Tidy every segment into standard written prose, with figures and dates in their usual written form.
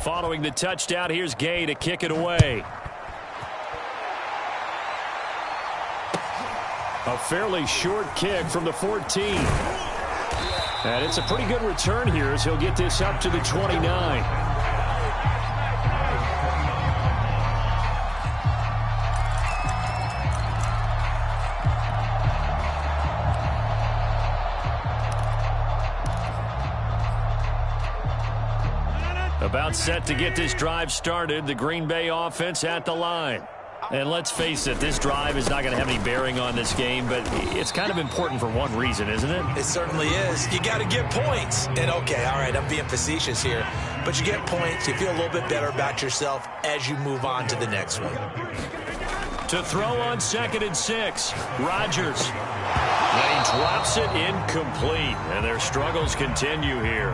Following the touchdown, here's Gay to kick it away. A fairly short kick from the 14. And it's a pretty good return here as he'll get this up to the 29. About set to get this drive started, the Green Bay offense at the line. And let's face it, this drive is not going to have any bearing on this game, but it's kind of important for one reason, isn't it? It certainly is. You got to get points. And, okay, all right, I'm being facetious here. But you get points, you feel a little bit better about yourself as you move on to the next one. To throw on 2nd and 6, Rodgers. And he drops it incomplete, and their struggles continue here.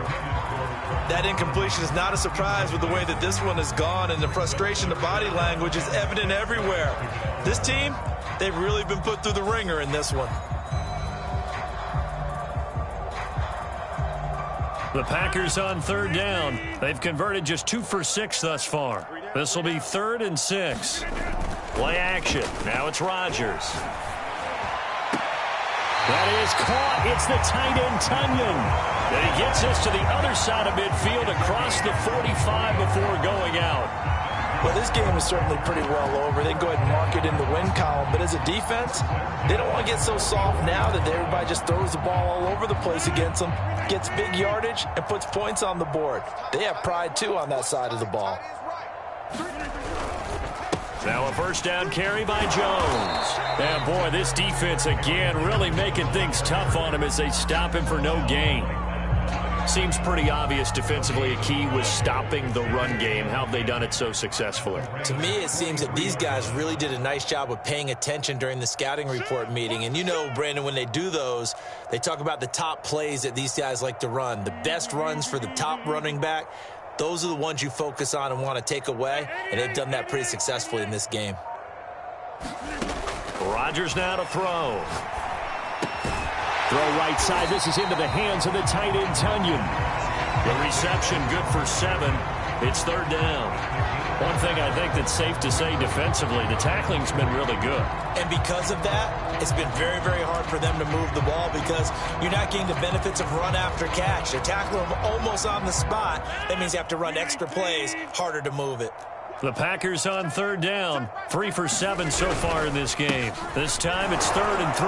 That incompletion is not a surprise with the way that this one has gone, and the frustration, the body language is evident everywhere. This team, they've really been put through the ringer in this one. The Packers on 3rd down. They've converted just 2 for 6 thus far. This will be 3rd and 6. Play action. Now it's Rodgers. That is caught. It's the tight end, Tunyon. And he gets us to the other side of midfield across the 45 before going out. Well, this game is certainly pretty well over. They can go ahead and mark it in the win column. But as a defense, they don't want to get so soft now that everybody just throws the ball all over the place against them, gets big yardage, and puts points on the board. They have pride, too, on that side of the ball. Now a first down carry by Jones. And, boy, this defense, again, really making things tough on him as they stop him for no gain. Seems pretty obvious defensively a key was stopping the run game. How have they done it so successfully? To me, it seems that these guys really did a nice job of paying attention during the scouting report meeting. And you know, Brandon, when they do those, they talk about the top plays that these guys like to run. The best runs for the top running back, those are the ones you focus on and want to take away. And they've done that pretty successfully in this game. Rodgers now to throw. Throw right side. This is into the hands of the tight end, Tunyon. The reception good for 7. It's 3rd down. One thing I think that's safe to say defensively, the tackling's been really good. And because of that, it's been very, very hard for them to move the ball because you're not getting the benefits of run after catch. They're tackling them almost on the spot. That means you have to run extra plays, harder to move it. The Packers on 3rd down. 3 for 7 so far in this game. This time it's 3rd and 3.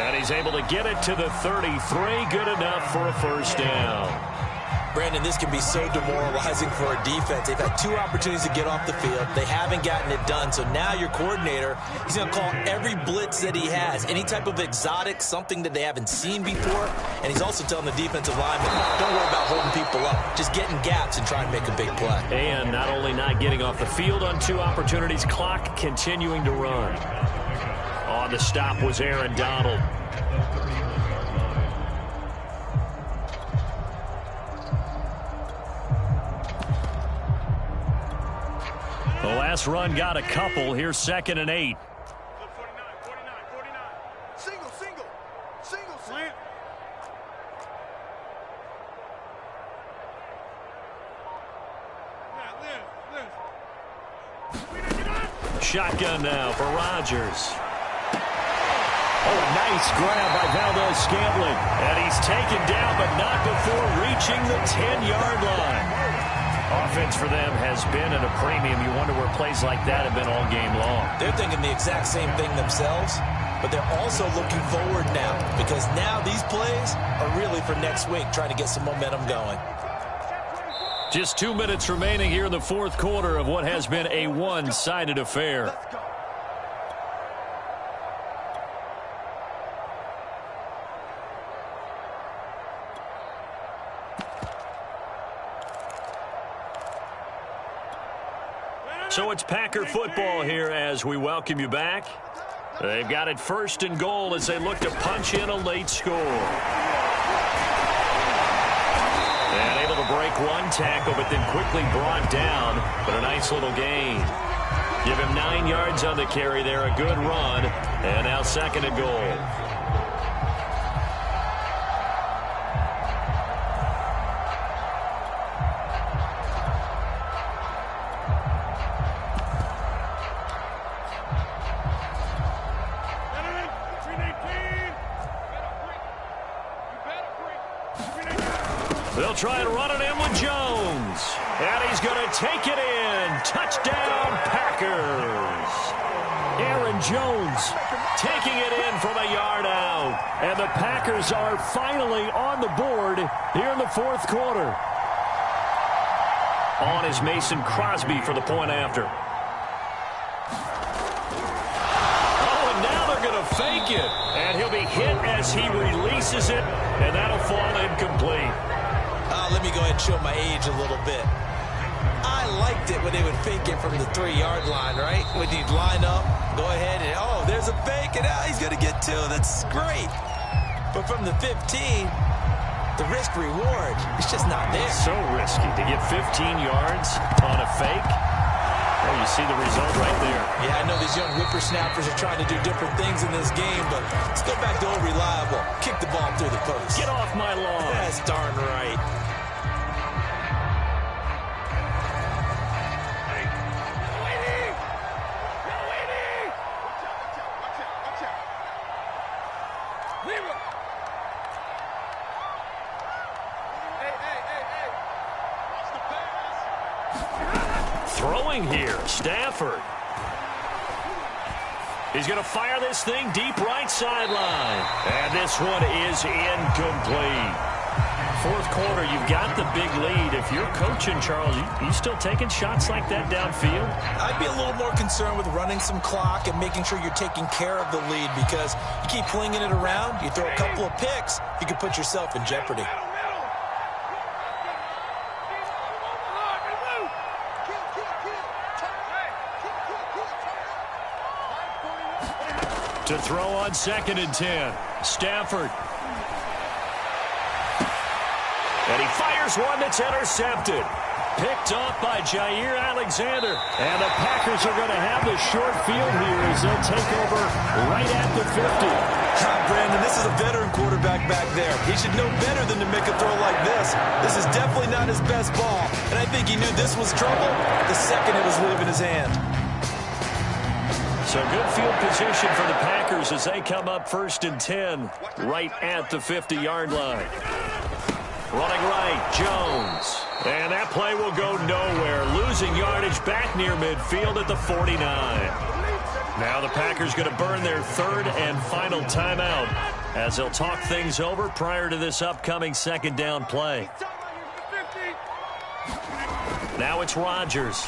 And he's able to get it to the 33. Good enough for a first down. Brandon, this can be so demoralizing for a defense. They've had 2 opportunities to get off the field. They haven't gotten it done. So now your coordinator, he's going to call every blitz that he has, any type of exotic, something that they haven't seen before. And he's also telling the defensive lineman, don't worry about holding people up. Just get in gaps and try and make a big play. And not only not getting off the field on 2 opportunities, clock continuing to run. On the stop was Aaron Donald. The last run got a couple. Here's 2nd and 8. Single. Slant. Shotgun now for Rodgers. Oh, a nice grab by Valdez-Scantling. And he's taken down, but not before reaching the 10-yard line. Offense for them has been at a premium. You wonder where plays like that have been all game long. They're thinking the exact same thing themselves, but they're also looking forward now because now these plays are really for next week, trying to get some momentum going. Just 2 minutes remaining here in the 4th quarter of what has been a one-sided affair. So it's Packer football here as we welcome you back. They've got it 1st and goal as they look to punch in a late score. And able to break one tackle, but then quickly brought down. But a nice little gain. Give him 9 yards on the carry there. A good run. And now 2nd and goal. They'll try and run it in with Jones. And he's going to take it in. Touchdown, Packers. Aaron Jones taking it in from a yard out. And the Packers are finally on the board here in the 4th quarter. On is Mason Crosby for the point after. Oh, and now they're going to fake it. And he'll be hit as he releases it. And that'll fall incomplete. Let me go ahead and show my age a little bit. I liked it when they would fake it from the 3-yard line, right? When you'd line up, go ahead and, oh, there's a fake, and he's going to get 2. That's great. But from the 15, the risk-reward, it's just not there. So risky to get 15 yards on a fake. Oh, you see the result right there. Yeah, I know these young whippersnappers are trying to do different things in this game, but let's go back to old reliable. Kick the ball through the post. Get off my lawn. That's darn right. Throwing here, Stafford. He's going to fire this thing deep right sideline. And this one is incomplete. 4th quarter, you've got the big lead. If you're coaching, Charles, you still taking shots like that downfield? I'd be a little more concerned with running some clock and making sure you're taking care of the lead, because you keep flinging it around, you throw a couple of picks, you can put yourself in jeopardy. To throw on 2nd and 10. Stafford. And he fires one that's intercepted. Picked off by Jair Alexander. And the Packers are going to have the short field here as they'll take over right at the 50. Brandon, this is a veteran quarterback back there. He should know better than to make a throw like this. This is definitely not his best ball. And I think he knew this was trouble the second it was leaving his hand. So good field position for the Packers as they come up 1st and 10 right at the 50-yard line. Running right, Jones. And that play will go nowhere. Losing yardage back near midfield at the 49. Now the Packers going to burn their 3rd and final timeout as they'll talk things over prior to this upcoming 2nd down play. Now it's Rodgers.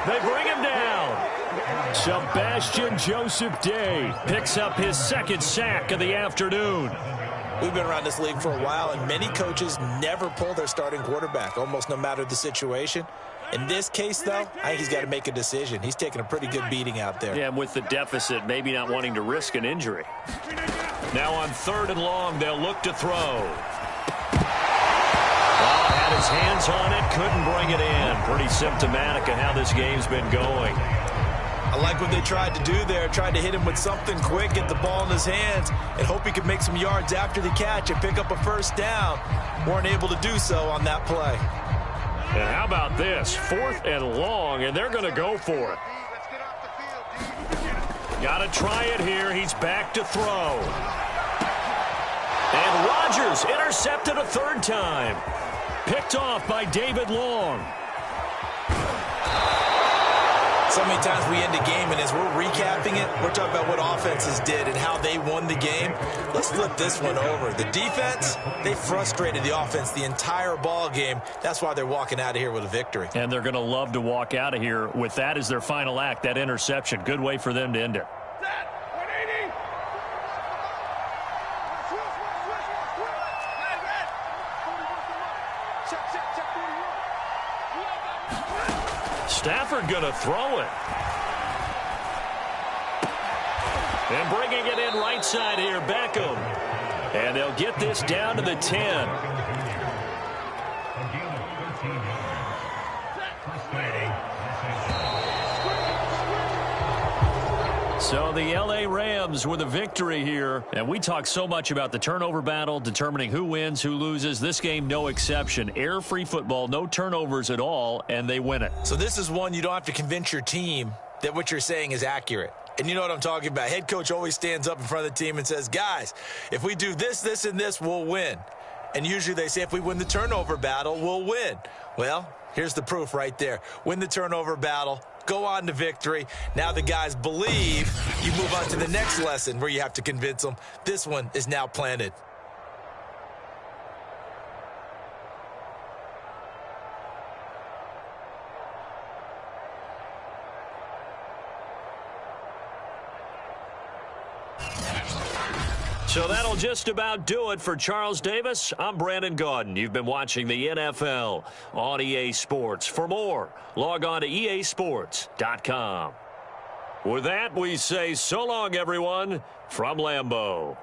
They bring him down. Sebastian Joseph Day picks up his 2nd sack of the afternoon. We've been around this league for a while, and many coaches never pull their starting quarterback, almost no matter the situation. In this case, though, I think he's got to make a decision. He's taking a pretty good beating out there. Yeah, and with the deficit, maybe not wanting to risk an injury. Now on 3rd and long, they'll look to throw. Had his hands on it, couldn't bring it in. Pretty symptomatic of how this game's been going. I like what they tried to do there, tried to hit him with something quick, get the ball in his hands, and hope he could make some yards after the catch and pick up a 1st down. Weren't able to do so on that play. And how about this? 4th and long, and they're going to go for it. Got to try it here. He's back to throw. And Rodgers intercepted a 3rd time. Picked off by David Long. So many times we end a game, and as we're recapping it, we're talking about what offenses did and how they won the game. Let's flip this one over. The defense, they frustrated the offense the entire ball game. That's why they're walking out of here with a victory. And they're going to love to walk out of here with that as their final act, that interception. Good way for them to end it. Stafford going to throw it. And bringing it in right side here, Beckham. And they'll get this down to the 10. So the L.A. Rams with a victory here. And we talk so much about the turnover battle, determining who wins, who loses. This game, no exception. Air-free football, no turnovers at all, and they win it. So this is one you don't have to convince your team that what you're saying is accurate. And you know what I'm talking about. Head coach always stands up in front of the team and says, guys, if we do this, this, and this, we'll win. And usually they say if we win the turnover battle, we'll win. Well, here's the proof right there. Win the turnover battle, go on to victory. Now the guys believe. You move on to the next lesson where you have to convince them. This one is now planted. So that'll just about do it for Charles Davis. I'm Brandon Gaudin. You've been watching the NFL on EA Sports. For more, log on to easports.com. With that, we say so long, everyone, from Lambeau.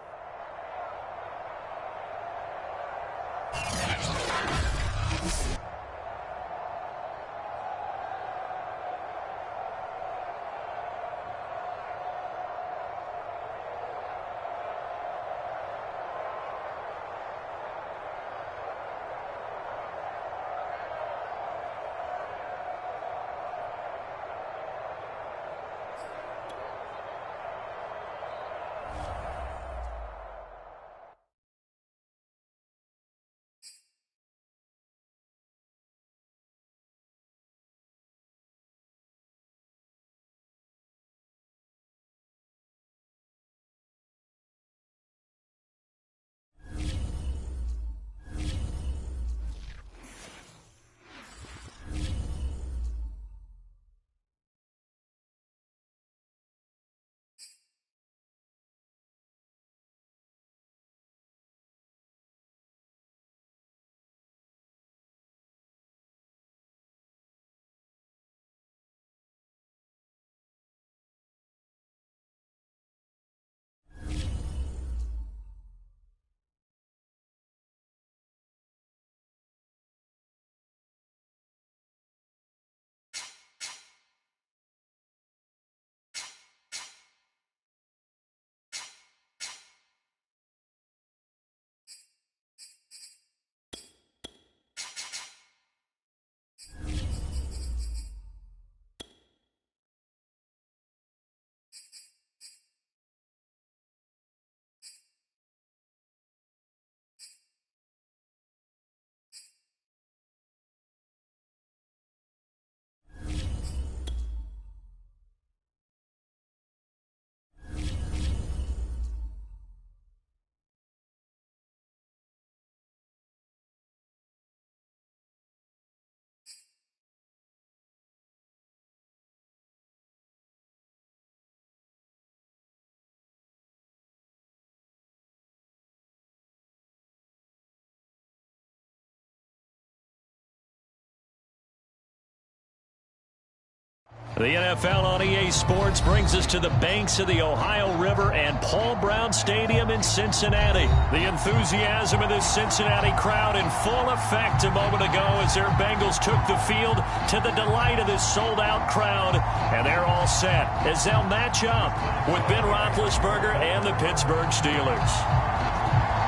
The NFL on EA Sports brings us to the banks of the Ohio River and Paul Brown Stadium in Cincinnati. The enthusiasm of this Cincinnati crowd in full effect a moment ago as their Bengals took the field to the delight of this sold-out crowd. And they're all set as they'll match up with Ben Roethlisberger and the Pittsburgh Steelers.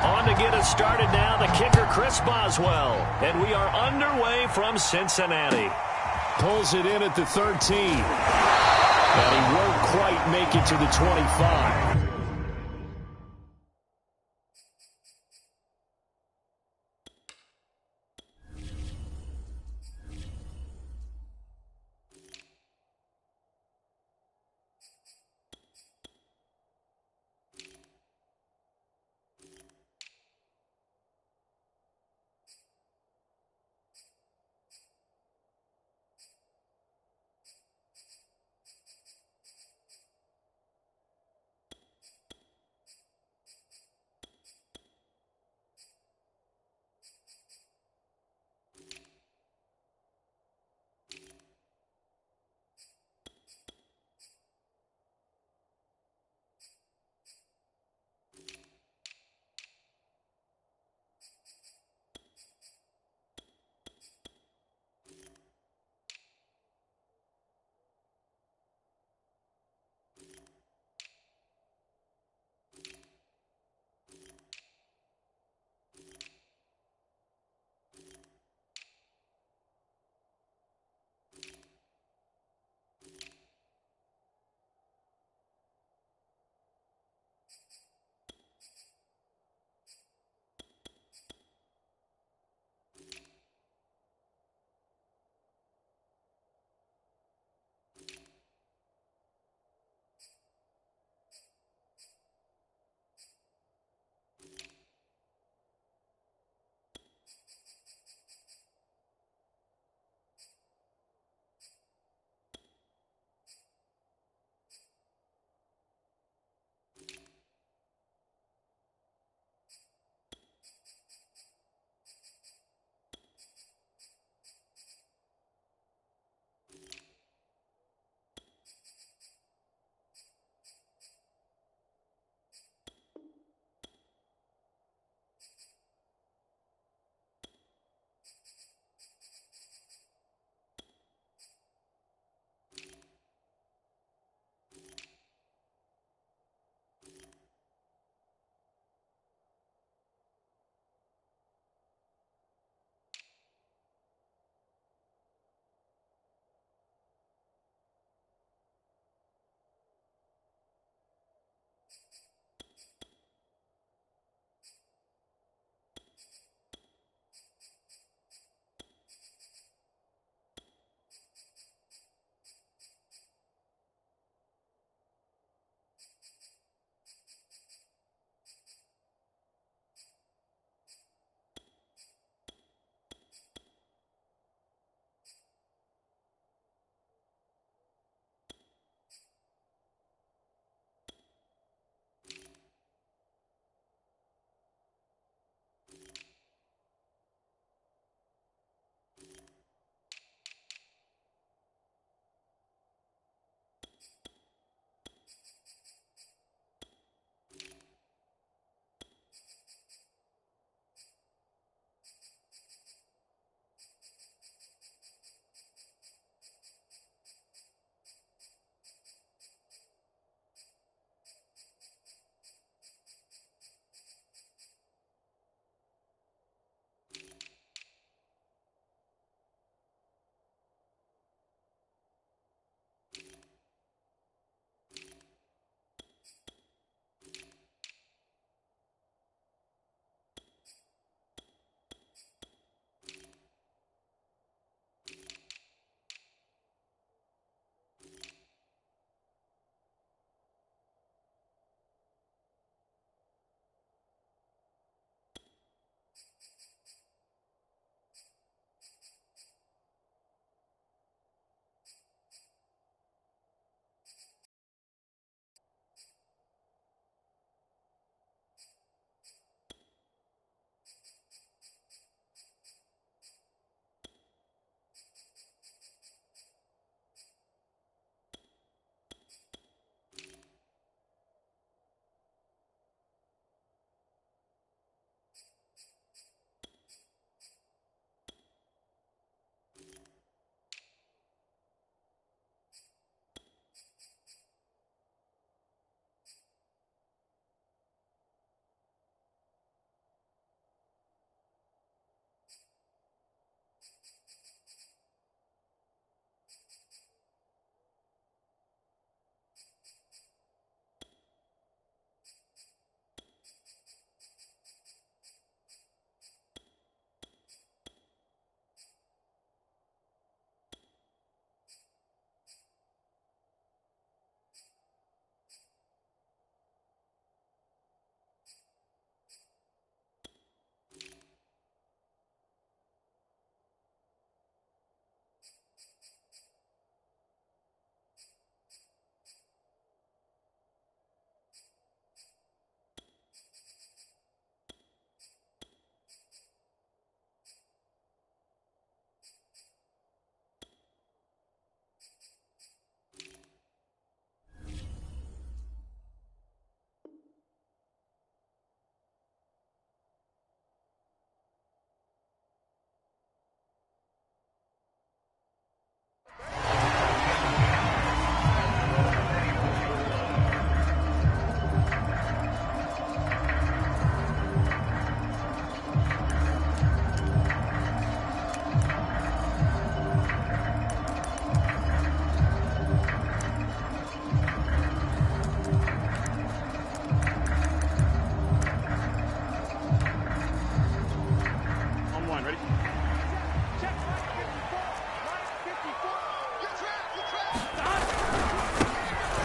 On to get us started now, the kicker Chris Boswell. And we are underway from Cincinnati. Pulls it in at the 13. And he won't quite make it to the 25.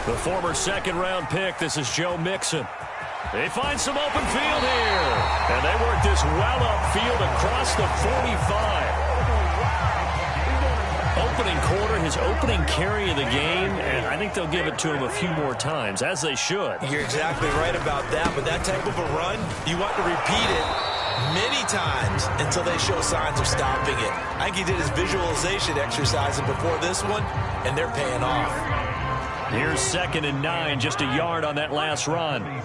The former second-round pick, this is Joe Mixon. They find some open field here. And they work this well upfield across the 45. Opening quarter, his opening carry of the game, and I think they'll give it to him a few more times, as they should. You're exactly right about that, but that type of a run, you want to repeat it many times until they show signs of stopping it. I think he did his visualization exercises before this one, and they're paying off. Here's 2nd and 9, just a yard on that last run. 11.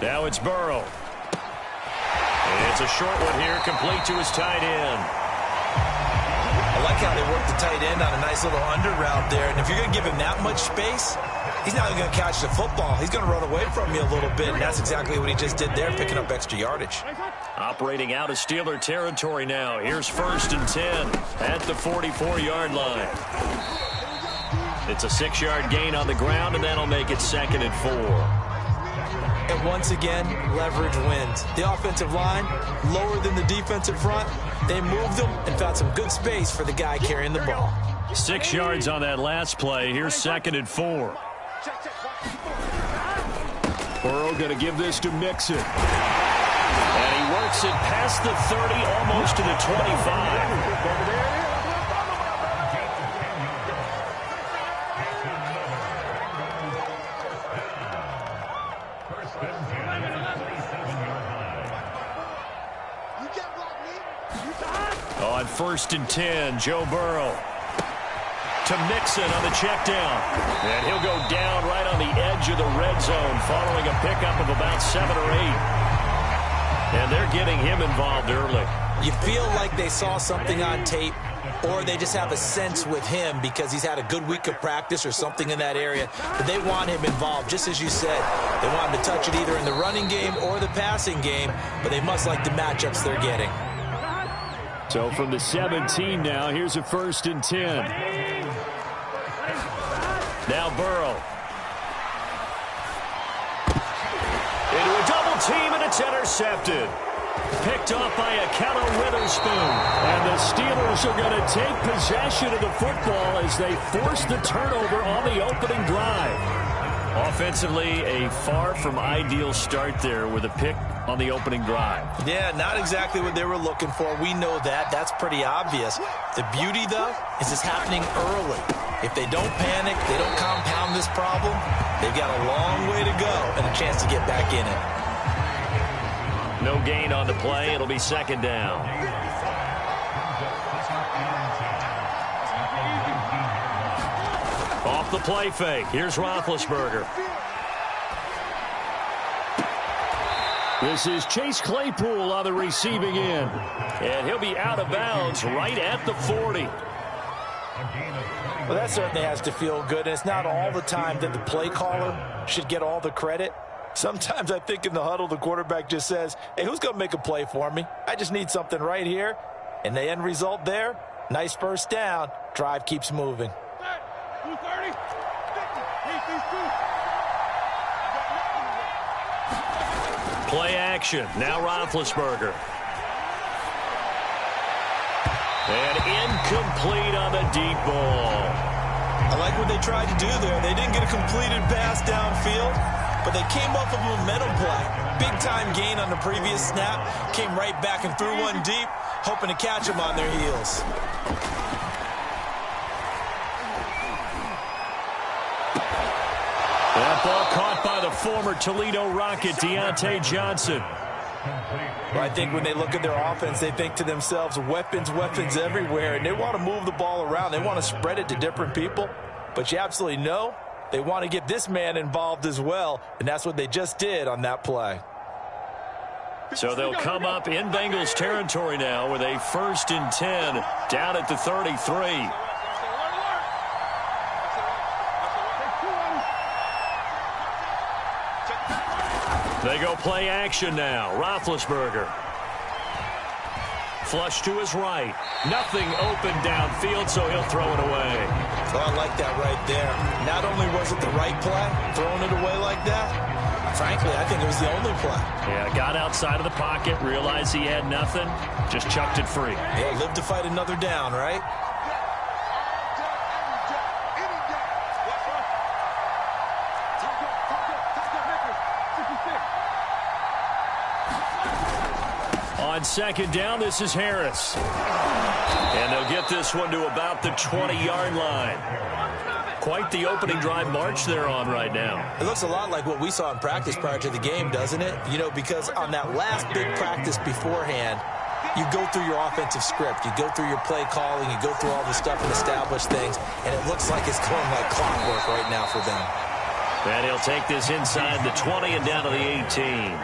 Now it's Burrow. And it's a short one here, complete to his tight end. I like how they work the tight end on a nice little under route there. And if you're going to give him that much space, he's not going to catch the football. He's going to run away from you a little bit, and that's exactly what he just did there, picking up extra yardage. Operating out of Steeler territory now. Here's 1st and 10 at the 44-yard line. It's a 6-yard gain on the ground, and that'll make it 2nd and 4. And once again, leverage wins. The offensive line, lower than the defensive front. They moved them and found some good space for the guy carrying the ball. 6 yards on that last play. Here's 2nd and 4. Burrow going to give this to Mixon. And he works it past the 30, almost to the 25. On 1st and 10, Joe Burrow to Mixon on the check down. And he'll go down right on the edge of the red zone following a pickup of about 7 or 8. And they're getting him involved early. You feel like they saw something on tape, or they just have a sense with him because he's had a good week of practice or something in that area. But they want him involved, just as you said. They want him to touch it either in the running game or the passing game, but they must like the matchups they're getting. So from the 17 now, here's a 1st and 10. Now Burrow. Into a double team, and it's intercepted. Picked off by Akello Witherspoon. And the Steelers are going to take possession of the football as they force the turnover on the opening drive. Offensively, a far from ideal start there with a pick on the opening drive. Yeah, not exactly what they were looking for. We know that. That's pretty obvious. The beauty, though, is it's happening early. If they don't panic, they don't compound this problem, they've got a long way to go and a chance to get back in it. No gain on the play. It'll be 2nd down. Off the play fake. Here's Roethlisberger. This is Chase Claypool on the receiving end. And he'll be out of bounds right at the 40. Well, that certainly has to feel good. And it's not all the time that the play caller should get all the credit. Sometimes I think in the huddle, the quarterback just says, hey, who's going to make a play for me? I just need something right here. And the end result there, nice 1st down. Drive keeps moving. Play action. Now Roethlisberger. And incomplete on the deep ball. I like what they tried to do there. They didn't get a completed pass downfield, but they came up with a momentum play. Big-time gain on the previous snap. Came right back and threw one deep, hoping to catch them on their heels. That ball caught by the former Toledo Rocket, Deontay Johnson. Well, I think when they look at their offense, they think to themselves, weapons, weapons everywhere, and they want to move the ball around. They want to spread it to different people, but you absolutely know they want to get this man involved as well, and that's what they just did on that play. So they'll come up in Bengals territory now with a 1st and 10 down at the 33. They go play action now. Roethlisberger. Flush to his right. Nothing open downfield, so he'll throw it away. Oh, I like that right there. Not only was it the right play, throwing it away like that, frankly, I think it was the only play. Yeah, got outside of the pocket, realized he had nothing, just chucked it free. Yeah, live to fight another down, right? On second down, this is Harris. And they'll get this one to about the 20-yard line. Quite the opening drive march they're on right now. It looks a lot like what we saw in practice prior to the game, doesn't it? You know, because on that last big practice beforehand, you go through your offensive script. You go through your play calling. You go through all the stuff and establish things. And it looks like it's going like clockwork right now for them. And he'll take this inside the 20 and down to the 18.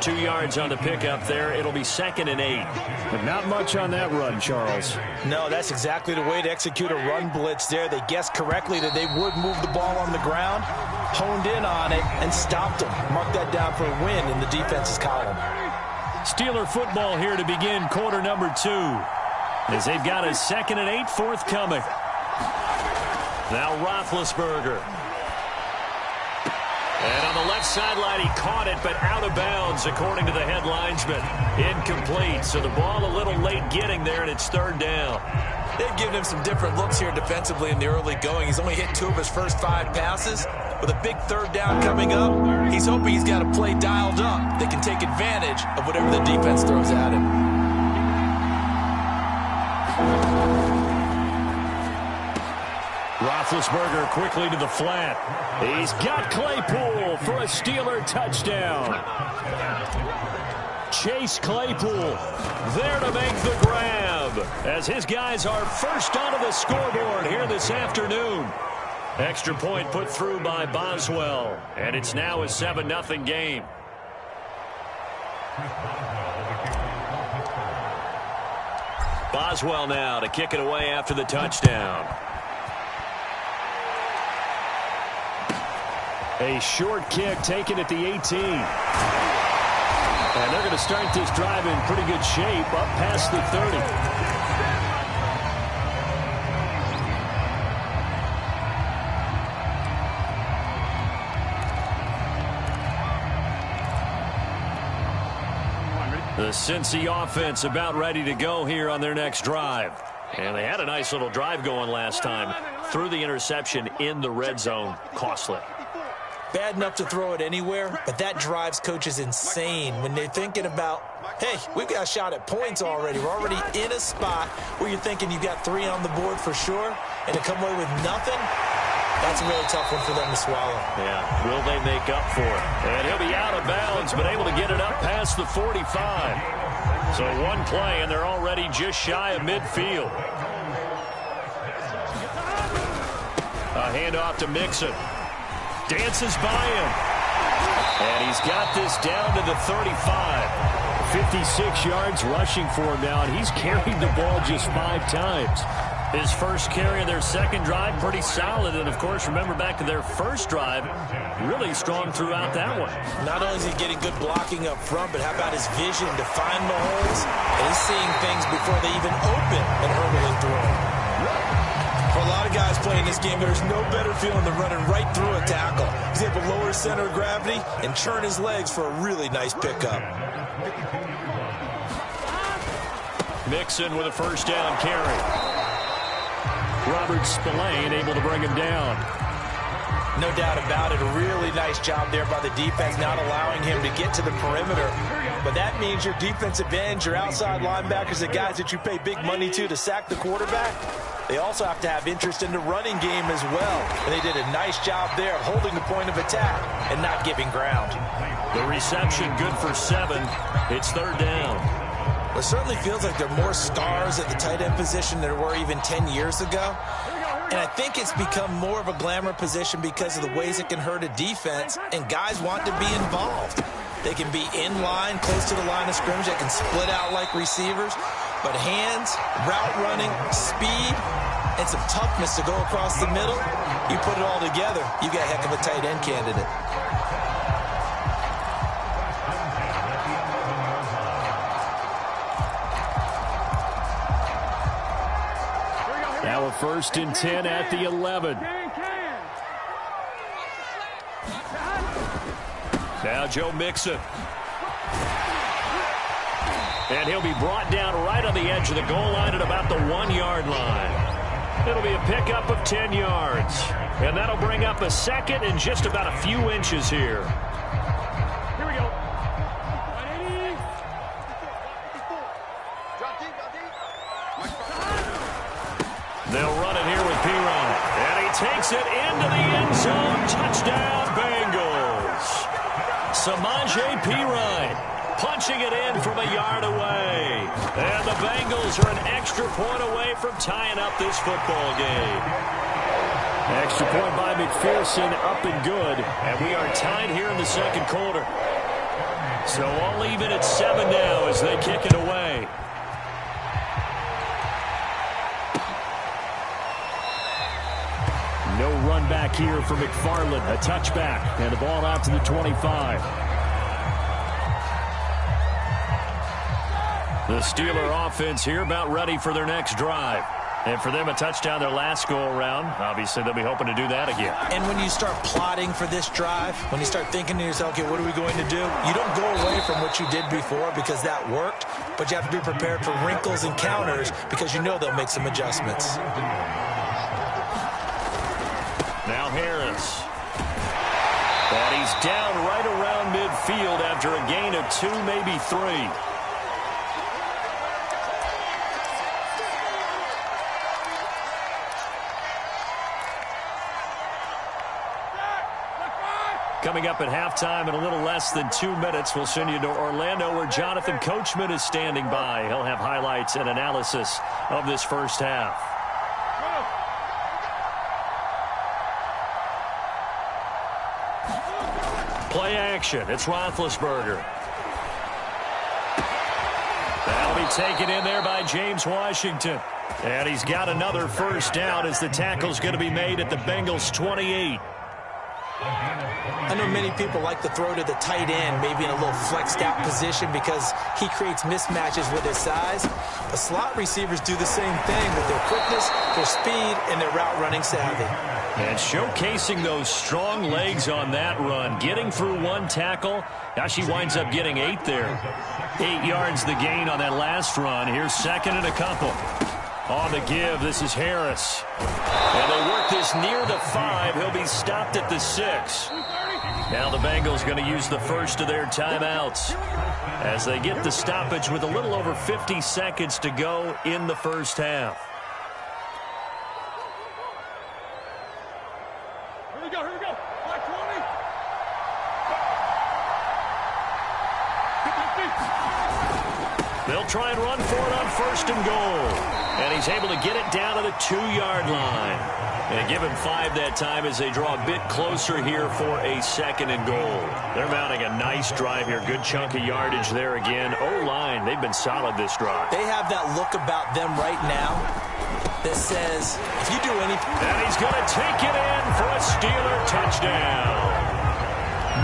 2 yards on the pickup there. It'll be 2nd and 8. But not much on that run, Charles. No, that's exactly the way to execute a run blitz there. They guessed correctly that they would move the ball on the ground, honed in on it, and stopped them. Mark that down for a win in the defense's column. Steeler football here to begin quarter number 2. As they've got a 2nd and 8 forthcoming. Now Roethlisberger. And on the left sideline, he caught it, but out of bounds, according to the head linesman. Incomplete, so the ball a little late getting there, and it's 3rd down. They've given him some different looks here defensively in the early going. He's only hit 2 of his first 5 passes. With a big 3rd down coming up, he's hoping he's got a play dialed up that can take advantage of whatever the defense throws at him. Roethlisberger quickly to the flat. He's got Claypool for a Steeler touchdown. Chase Claypool there to make the grab as his guys are first onto the scoreboard here this afternoon. Extra point put through by Boswell, and it's now a 7-0 game. Boswell now to kick it away after the touchdown. A short kick taken at the 18. And they're going to start this drive in pretty good shape up past the 30. The Cincy offense about ready to go here on their next drive. And they had a nice little drive going last time. Threw the interception in the red zone. Costly. Bad enough to throw it anywhere, but that drives coaches insane when they're thinking about, hey, we've got a shot at points already. We're already in a spot where you're thinking you've got 3 on the board for sure, and to come away with nothing, that's a really tough one for them to swallow. Yeah, will they make up for it? And he'll be out of bounds, but able to get it up past the 45. So one play, and they're already just shy of midfield. A handoff to Mixon. Dances by him. And he's got this down to the 35. 56 yards rushing for him now, and he's carried the ball just 5 times. His first carry of their second drive, pretty solid. And, of course, remember back to their first drive, really strong throughout that one. Not only is he getting good blocking up front, but how about his vision to find the holes? And he's seeing things before they even open and hurdling through them. For a lot of guys playing this game, there's no better feeling than running right through a tackle. He's able to lower his center of gravity and churn his legs for a really nice pickup. Mixon with a first down carry. Robert Spillane able to bring him down. No doubt about it. A really nice job there by the defense, not allowing him to get to the perimeter. But that means your defensive ends, your outside linebackers, the guys that you pay big money to sack the quarterback, they also have to have interest in the running game as well. And they did a nice job there of holding the point of attack and not giving ground. The reception good for 7. It's 3rd down. It certainly feels like there are more stars at the tight end position than there were even 10 years ago. And I think it's become more of a glamour position because of the ways it can hurt a defense, and guys want to be involved. They can be in line, close to the line of scrimmage. They can split out like receivers. But hands, route running, speed, and some toughness to go across the middle, you put it all together, you got a heck of a tight end candidate. Now a 1st and 10 at the 11. Now Joe Mixon. And he'll be brought down right on the edge of the goal line at about the 1-yard line. It'll be a pickup of 10 yards. And that'll bring up a second and just about a few inches here. Here we go. They'll run it here with Pirine. And he takes it into the end zone. Touchdown, Bengals. Samaje Pirine punching it in from a yard away. And the Bengals are an extra point away from tying up this football game. Extra point by McPherson, up and good. And we are tied here in the second quarter. So all even at 7 now as they kick it away. No run back here for McFarland. A touchback. And the ball out to the 25. The Steeler offense here about ready for their next drive. And for them, a touchdown their last go-around. Obviously, they'll be hoping to do that again. And when you start plotting for this drive, when you start thinking to yourself, okay, what are we going to do? You don't go away from what you did before because that worked, but you have to be prepared for wrinkles and counters because you know they'll make some adjustments. Now Harris. And he's down right around midfield after a gain of 2, maybe 3. Coming up at halftime in a little less than 2 minutes, we'll send you to Orlando where Jonathan Coachman is standing by. He'll have highlights and analysis of this first half. Play action. It's Roethlisberger. That'll be taken in there by James Washington. And he's got another first down as the tackle's going to be made at the Bengals' 28. I know many people like to throw to the tight end, maybe in a little flexed out position because he creates mismatches with his size. But slot receivers do the same thing with their quickness, their speed, and their route running savvy. And showcasing those strong legs on that run. Getting through one tackle. Gosh, he winds up getting 8 there. 8 yards the gain on that last run. Here's second and a couple. On the give, this is Harris. And they work this near the 5. He'll be stopped at the 6. Now the Bengals going to use the first of their timeouts as they get the stoppage with a little over 50 seconds to go in the first half. Here we go, here we go. 520. They'll try and run for it on first and goal. And he's able to get it down to the 2-yard line. And give him 5 that time as they draw a bit closer here for a second and goal. They're mounting a nice drive here. Good chunk of yardage there again. O-line, they've been solid this drive. They have that look about them right now that says, if you do anything... And he's going to take it in for a Steeler touchdown.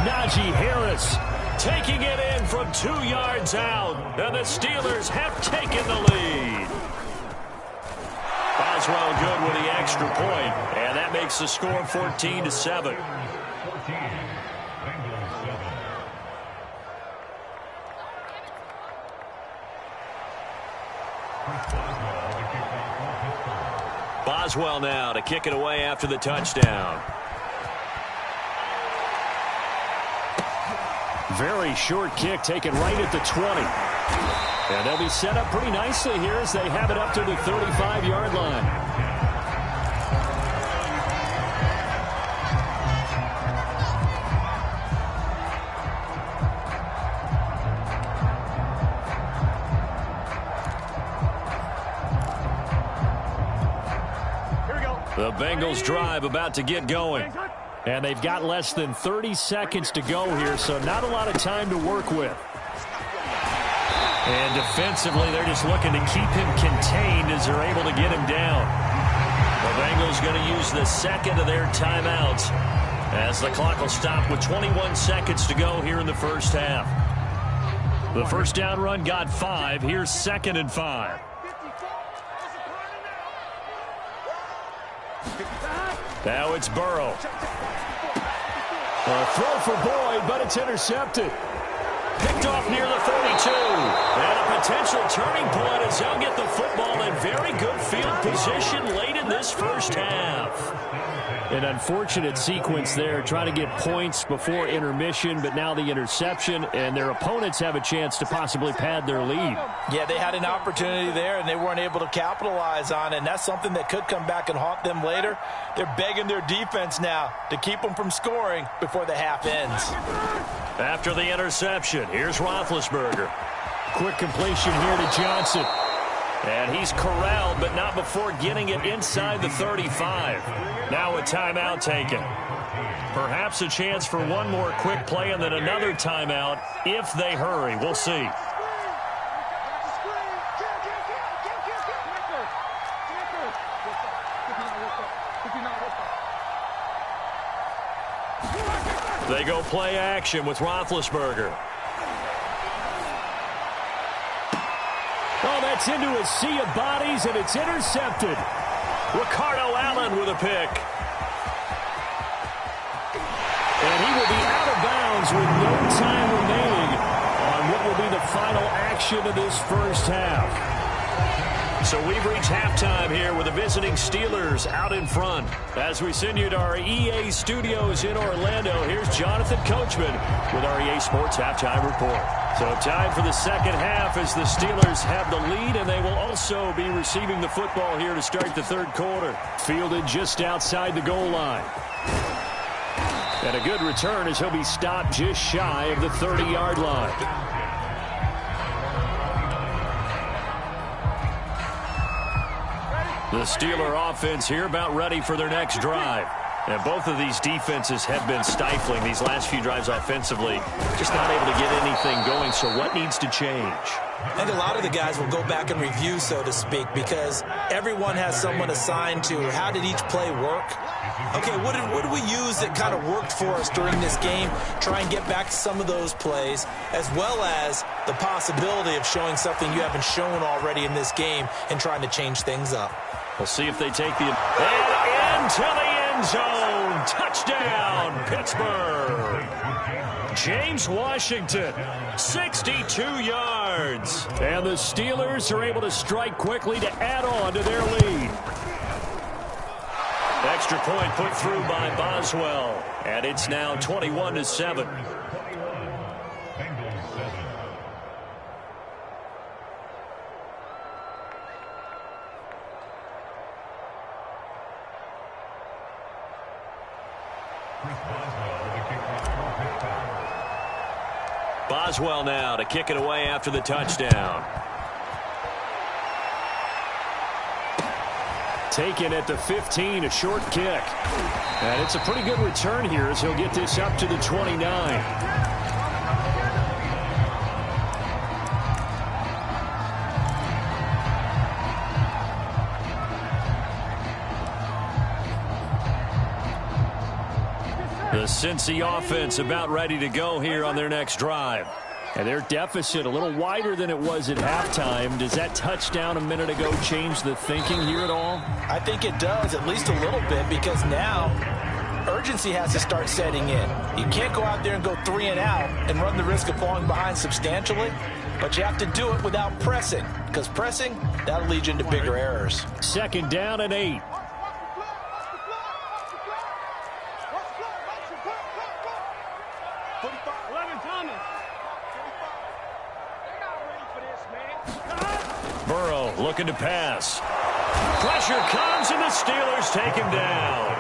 Najee Harris taking it in from 2 yards out. And the Steelers have taken the lead. Boswell good with the extra point, and that makes the score 14-7. Boswell now to kick it away after the touchdown. Very short kick taken right at the 20. And they'll be set up pretty nicely here as they have it up to the 35-yard line. Here we go. The Bengals drive about to get going. And they've got less than 30 seconds to go here, so not a lot of time to work with. And defensively, they're just looking to keep him contained as they're able to get him down. The Bengals going to use the second of their timeouts as the clock will stop with 21 seconds to go here in the first half. The first down run got 5. Here's second and 5. Now it's Burrow. A throw for Boyd, but it's intercepted. Picked off near the 32. And a potential turning point as they'll get the football in very good field position late in this first half. An unfortunate sequence there, trying to get points before intermission, but now the interception, and their opponents have a chance to possibly pad their lead. Yeah, they had an opportunity there, and they weren't able to capitalize on it, and that's something that could come back and haunt them later. They're begging their defense now to keep them from scoring before the half ends. After the interception, here's Roethlisberger. Quick completion here to Johnson. And he's corralled, but not before getting it inside the 35. Now a timeout taken. Perhaps a chance for one more quick play and then another timeout if they hurry. We'll see. They go play action with Roethlisberger. Oh, that's into a sea of bodies, and it's intercepted. Ricardo Allen with a pick. And he will be out of bounds with no time remaining on what will be the final action of this first half. So we've reached halftime here with the visiting Steelers out in front. As we send you to our EA studios in Orlando, here's Jonathan Coachman with our EA Sports Halftime Report. So time for the second half as the Steelers have the lead, and they will also be receiving the football here to start the third quarter. Fielded just outside the goal line. And a good return as he'll be stopped just shy of the 30-yard line. The Steeler offense here about ready for their next drive. And both of these defenses have been stifling these last few drives offensively. Just not able to get anything going, so what needs to change? I think a lot of the guys will go back and review, so to speak, because everyone has someone assigned to how did each play work. Okay, what did we use that kind of worked for us during this game? Try and get back to some of those plays, as well as the possibility of showing something you haven't shown already in this game and trying to change things up. We'll see if they take the... And into the end zone. Touchdown, Pittsburgh. James Washington, 62 yards. And the Steelers are able to strike quickly to add on to their lead. Extra point put through by Boswell. And it's now 21-7. Boswell now to kick it away after the touchdown. Taken at the 15, a short kick. And it's a pretty good return here as he'll get this up to the 29. The Cincy offense about ready to go here on their next drive. And their deficit a little wider than it was at halftime. Does that touchdown a minute ago change the thinking here at all? I think it does, at least a little bit, because now urgency has to start setting in. You can't go out there and go 3 and out and run the risk of falling behind substantially, but you have to do it without pressing, because pressing, that'll lead you into bigger errors. Second down and 8. Burrow looking to pass. Pressure comes, and the Steelers take him down.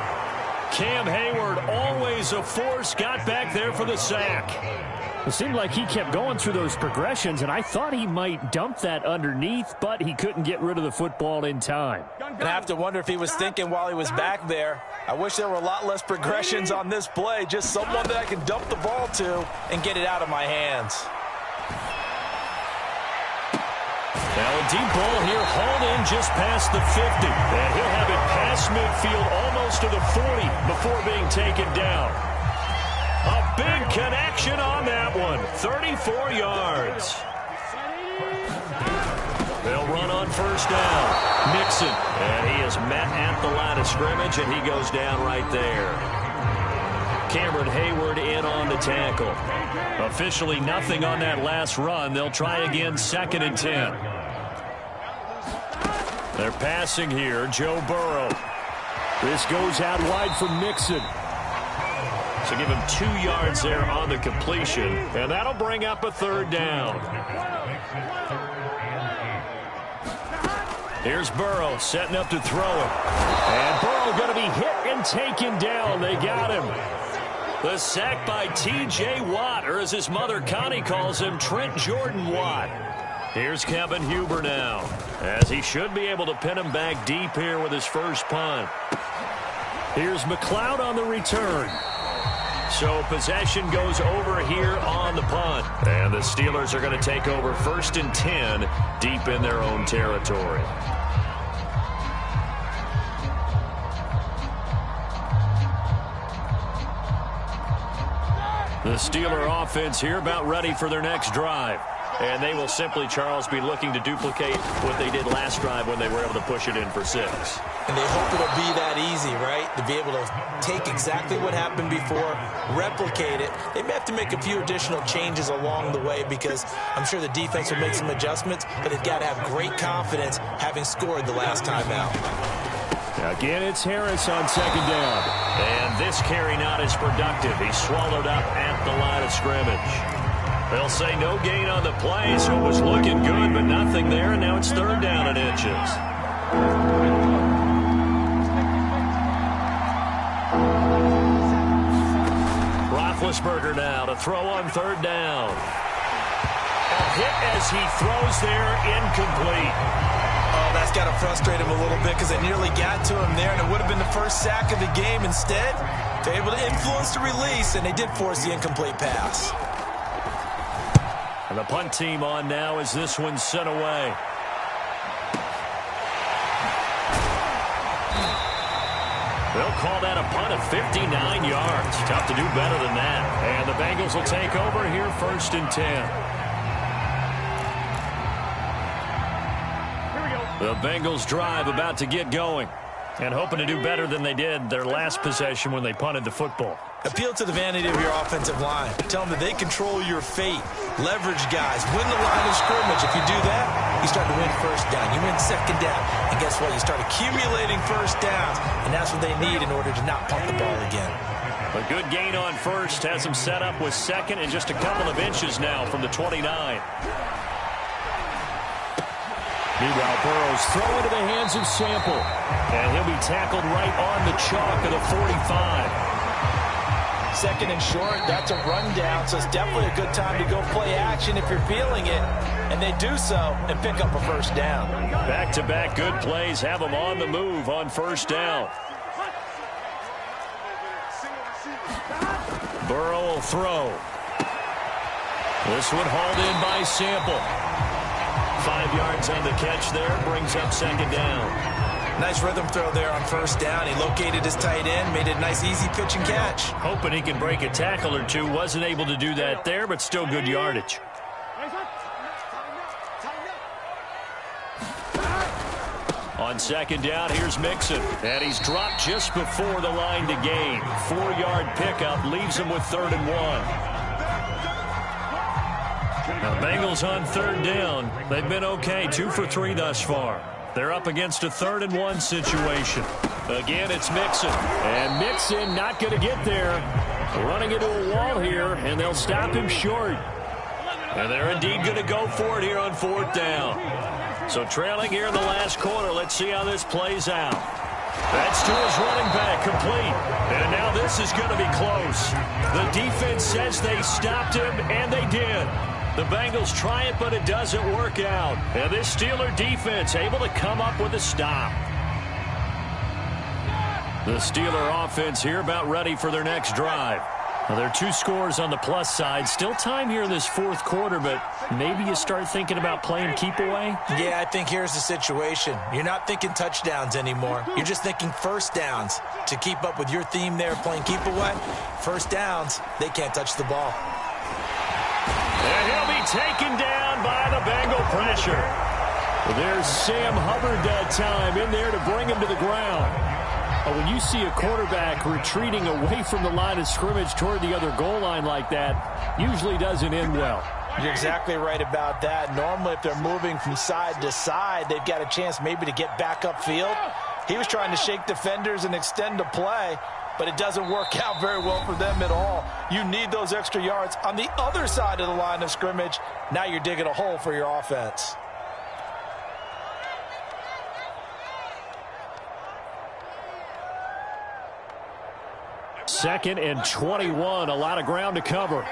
Cam Hayward, always a force, got back there for the sack. It seemed like he kept going through those progressions, and I thought he might dump that underneath, but he couldn't get rid of the football in time. And I have to wonder if he was thinking while he was back there, I wish there were a lot less progressions on this play, just someone that I can dump the ball to and get it out of my hands. Now a deep ball here, hauled in just past the 50. And he'll have it past midfield almost to the 40 before being taken down. A big connection on that one. 34 yards. They'll run on first down. Mixon. And he is met at the line of scrimmage, and he goes down right there. Cameron Hayward in on the tackle. Officially nothing on that last run. They'll try again 2nd and 10. They're passing here. Joe Burrow. This goes out wide for Mixon. So give him 2 yards there on the completion. And that'll bring up a 3rd down. Here's Burrow setting up to throw it. And Burrow going to be hit and taken down. They got him. The sack by T.J. Watt, or as his mother Connie calls him, Trent Jordan Watt. Here's Kevin Huber now, as he should be able to pin him back deep here with his first punt. Here's McLeod on the return. So possession goes over here on the punt. And the Steelers are going to take over 1st and 10 deep in their own territory. The Steeler offense here about ready for their next drive. And they will simply, Charles, be looking to duplicate what they did last drive when they were able to push it in for 6. And they hope it'll be that easy, right? To be able to take exactly what happened before, replicate it. They may have to make a few additional changes along the way because I'm sure the defense will make some adjustments, but they've got to have great confidence having scored the last time out. Again, it's Harris on 2nd down. And this carry not as productive. He's swallowed up at the line of scrimmage. They'll say no gain on the play, so it was looking good, but nothing there, and now it's 3rd down and inches. Roethlisberger now to throw on 3rd down. A hit as he throws there, incomplete. Oh, that's got to frustrate him a little bit because they nearly got to him there, and it would have been the first sack of the game. Instead, they're able to influence the release, and they did force the incomplete pass. And the punt team on now as this one's sent away. They'll call that a punt of 59 yards. Tough to do better than that. And the Bengals will take over here 1st and 10. The Bengals drive about to get going. And hoping to do better than they did their last possession when they punted the football. Appeal to the vanity of your offensive line. Tell them that they control your fate. Leverage guys. Win the line of scrimmage. If you do that, you start to win 1st down. You win 2nd down. And guess what? You start accumulating 1st downs. And that's what they need in order to not punt the ball again. A good gain on 1st. Has them set up with 2nd and just a couple of inches now from the 29. Meanwhile, Burrow's throw into the hands of Sample. And he'll be tackled right on the chalk of the 45. 2nd and short, that's a rundown, so it's definitely a good time to go play action if you're feeling it. And they do so and pick up a 1st down. Back-to-back good plays have them on the move on 1st down. Burrow will throw. This one hauled in by Sample. 5 yards on the catch there, brings up 2nd down. Nice rhythm throw there on 1st down. He located his tight end, made it a nice easy pitch and catch. Hoping he can break a tackle or two. Wasn't able to do that there, but still good yardage. On 2nd down, here's Mixon. And he's dropped just before the line to gain. 4-yard pickup leaves him with 3rd and 1. Now, the Bengals on 3rd down. They've been okay, 2 for 3 thus far. They're up against a 3rd and 1 situation. Again, it's Mixon. And Mixon not going to get there. Running into a wall here, and they'll stop him short. And they're indeed going to go for it here on 4th down. So trailing here in the last quarter. Let's see how this plays out. That's to his running back, complete. And now this is going to be close. The defense says they stopped him, and they did. The Bengals try it, but it doesn't work out. And this Steeler defense able to come up with a stop. The Steeler offense here about ready for their next drive. Now, there are 2 scores on the plus side. Still time here in this 4th quarter, but maybe you start thinking about playing keep away? Yeah, I think here's the situation. You're not thinking touchdowns anymore. You're just thinking 1st downs. To keep up with your theme there, playing keep away, 1st downs, they can't touch the ball. And he'll be taken down by the Bengal pressure. There's Sam Hubbard that time in there to bring him to the ground. When you see a quarterback retreating away from the line of scrimmage toward the other goal line like that, usually doesn't end well. You're exactly right about that. Normally, if they're moving from side to side, they've got a chance maybe to get back upfield. He was trying to shake defenders and extend the play, but it doesn't work out very well for them at all. You need those extra yards on the other side of the line of scrimmage. Now you're digging a hole for your offense. Second and 21, a lot of ground to cover.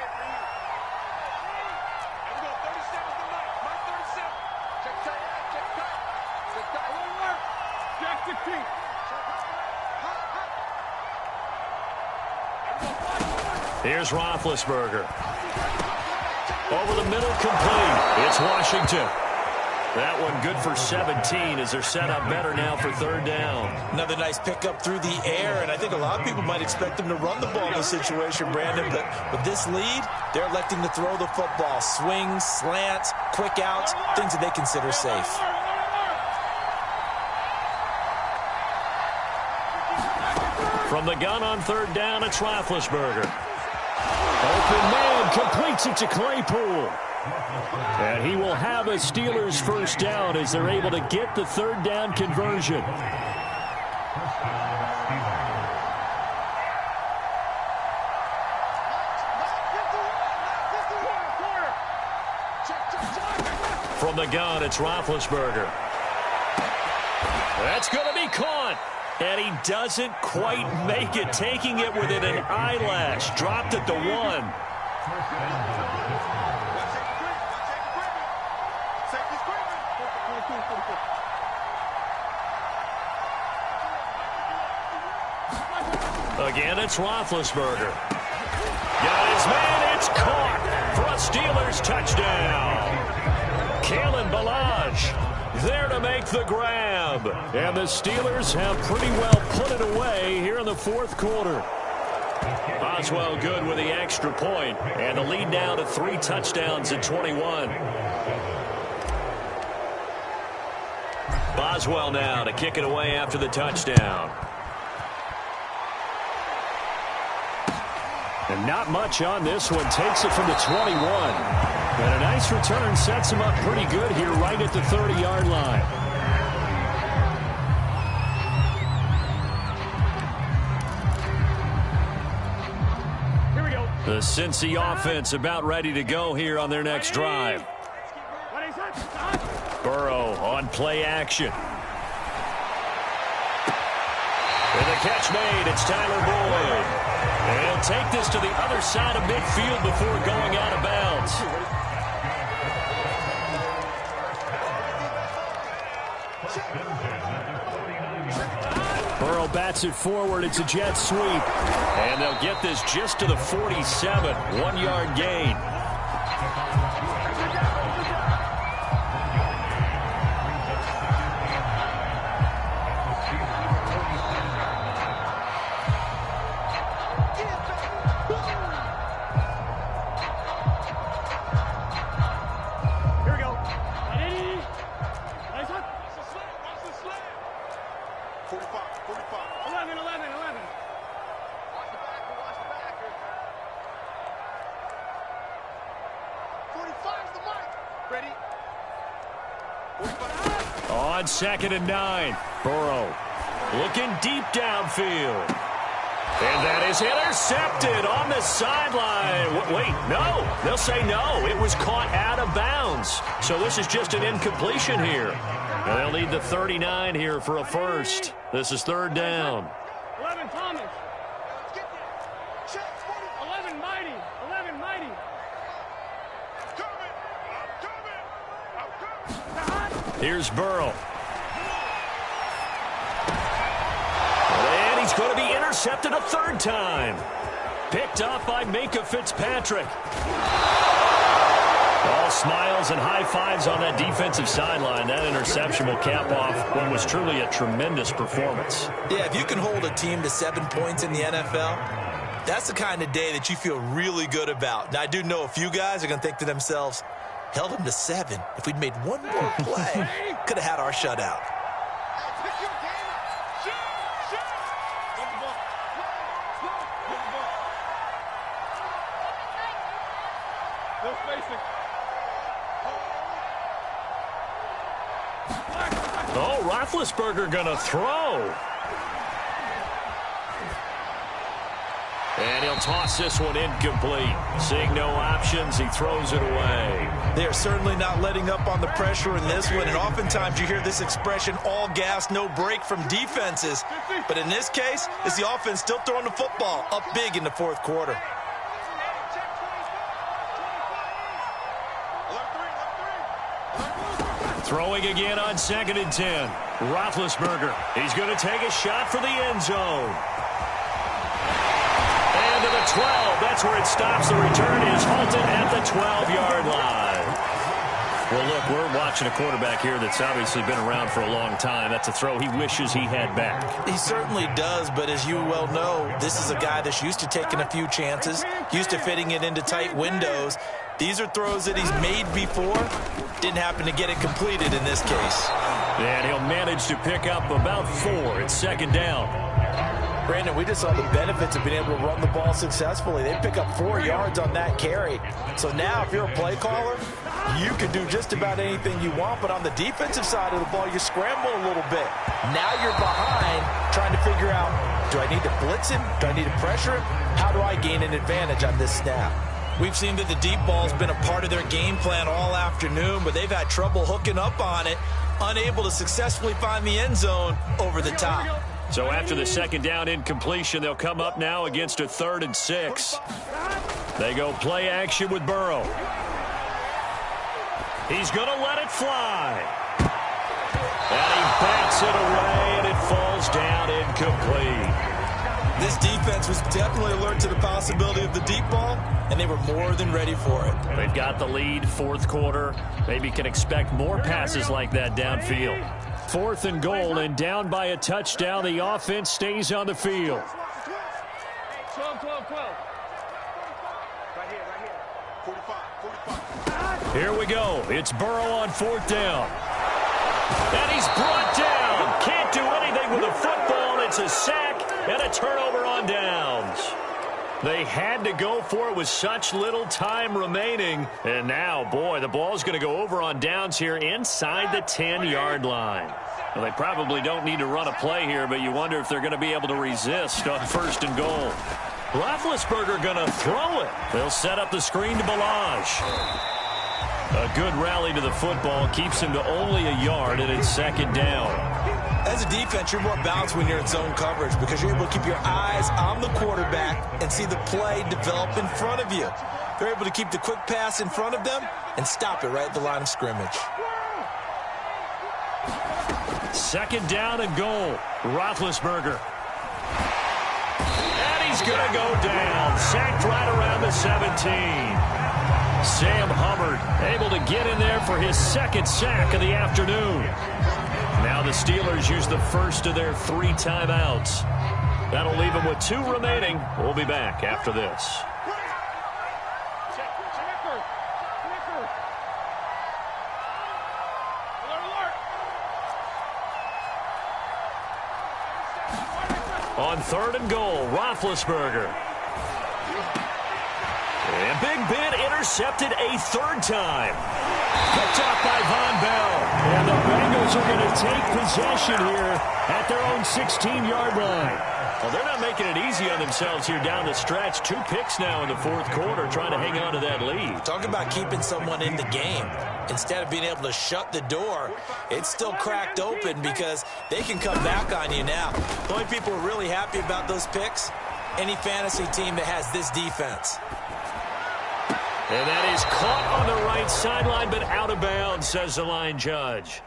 Here's Roethlisberger. Over the middle, complete. It's Washington. That one good for 17 as they're set up better now for third down. Another nice pickup through the air, and I think a lot of people might expect them to run the ball in this situation, Brandon, but with this lead, they're electing to throw the football. Swings, slants, quick outs, things that they consider safe. From the gun on third down, it's Roethlisberger. Open man completes it to Claypool. And he will have a Steelers first down as they're able to get the third down conversion. From the gun, it's Roethlisberger. That's going to be caught. And he doesn't quite make it, taking it within an eyelash. Dropped at the 1. Again, it's Roethlisberger. Got his man, it's caught for a Steelers touchdown. Kalen Ballage there to make the grab. And the Steelers have pretty well put it away here in the fourth quarter. Boswell good with the extra point, and the lead now to 3 touchdowns at 21. Boswell now to kick it away after the touchdown. And not much on this one. Takes it from the 21. And a nice return sets him up pretty good here right at the 30-yard line. Here we go. The Cincy offense about ready to go here on their next drive. Burrow on play action. And the catch made. It's Tyler Boyd. And he'll take this to the other side of midfield before going out of bounds. Burrow bats it forward. It's a jet sweep. And they'll get this just to the 47. 1-yard gain. On 2nd and 9, Burrow looking deep downfield. And that is intercepted on the sideline. Wait, no. They'll say no. It was caught out of bounds. So this is just an incompletion here. And they'll need the 39 here for a first. This is third down. 11, Thomas. 11, Mighty. 11, Mighty. Here's Burrow. And he's going to be intercepted a third time. Picked up by Minkah Fitzpatrick. All smiles and high fives on that defensive sideline. That interception will cap off what was truly a tremendous performance. Yeah, if you can hold a team to 7 points in the NFL, that's the kind of day that you feel really good about. Now, I do know a few guys are going to think to themselves, held them to 7. If we'd made one more play, could have had our shutout. No spacing. Oh, Roethlisberger gonna throw. And he'll toss this one incomplete. Seeing no options, he throws it away. They're certainly not letting up on the pressure in this one, and oftentimes you hear this expression, all gas, no break from defenses. But in this case, it's the offense still throwing the football up big in the fourth quarter. Throwing again on 2nd and 10. Roethlisberger. He's going to take a shot for the end zone. And to the 12. That's where it stops. The return is halted at the 12-yard line. Well, look, we're watching a quarterback here that's obviously been around for a long time. That's a throw he wishes he had back. He certainly does, but as you well know, this is a guy that's used to taking a few chances, used to fitting it into tight windows. These are throws that he's made before. Didn't happen to get it completed in this case. And he'll manage to pick up about 4. It's 2nd down. Brandon, we just saw the benefits of being able to run the ball successfully. They pick up 4 yards on that carry. So now if you're a play caller, you can do just about anything you want. But on the defensive side of the ball, you scramble a little bit. Now you're behind trying to figure out, do I need to blitz him? Do I need to pressure him? How do I gain an advantage on this snap? We've seen that the deep ball's been a part of their game plan all afternoon, but they've had trouble hooking up on it, unable to successfully find the end zone over the top. So after the 2nd down incompletion, they'll come up now against a 3rd and 6. They go play action with Burrow. He's going to let it fly. And he bats it away, and it falls down incomplete. This defense was definitely alert to the possibility of the deep ball, and they were more than ready for it. They've got the lead, 4th quarter. Maybe can expect more passes like that downfield. 4th and goal, and down by a touchdown. The offense stays on the field. 12, 12, 12. Right here. 45. Here we go. It's Burrow on 4th down. And he's brought down. Can't do anything with a football. It's a sack and a turnover on downs. They had to go for it with such little time remaining. And now, boy, the ball's going to go over on downs here inside the 10-yard line. Well, they probably don't need to run a play here, but you wonder if they're going to be able to resist on 1st and goal. Roethlisberger going to throw it. They'll set up the screen to Balaj. A good rally to the football keeps him to only a yard, and it's 2nd down. As a defense, you're more balanced when you're in zone coverage because you're able to keep your eyes on the quarterback and see the play develop in front of you. They're able to keep the quick pass in front of them and stop it right at the line of scrimmage. 2nd down and goal. Roethlisberger. And he's going to go down. Sacked right around the 17. Sam Hubbard able to get in there for his 2nd sack of the afternoon. Now the Steelers use the first of their 3 timeouts. That'll leave them with 2 remaining. We'll be back after this. On 3rd and goal, Roethlisberger. And Big Ben intercepted a 3rd time. Picked off by Von Bell. And the Bengals are going to take possession here at their own 16-yard line. Well, they're not making it easy on themselves here down the stretch. 2 picks now in the 4th quarter trying to hang on to that lead. Talk about keeping someone in the game. Instead of being able to shut the door, it's still cracked open because they can come back on you now. The only people who are really happy about those picks, any fantasy team that has this defense. And that is caught on the right sideline, but out of bounds, says the line judge.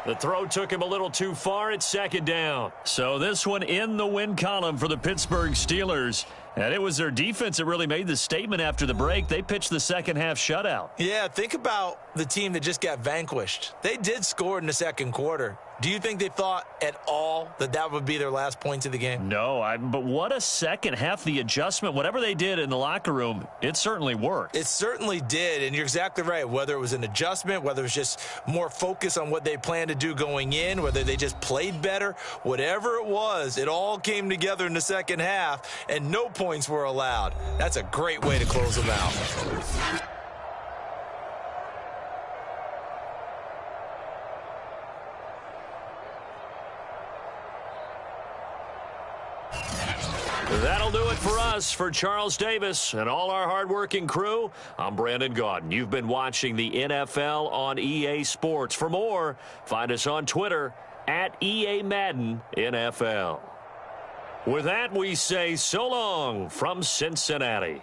The throw took him a little too far. It's 2nd down. So this one in the win column for the Pittsburgh Steelers. And it was their defense that really made the statement after the break. They pitched the 2nd half shutout. Yeah, think about the team that just got vanquished. They did score in the 2nd quarter. Do you think they thought at all that that would be their last points of the game? No, but what a 2nd half. The adjustment, whatever they did in the locker room, it certainly worked. It certainly did, and you're exactly right. Whether it was an adjustment, whether it was just more focus on what they planned to do going in, whether they just played better, whatever it was, it all came together in the 2nd half, and no points were allowed. That's a great way to close them out. That'll do it for us. For Charles Davis and all our hardworking crew, I'm Brandon Gaudin. You've been watching the NFL on EA Sports. For more, find us on Twitter at EA Madden NFL. With that, we say so long from Cincinnati.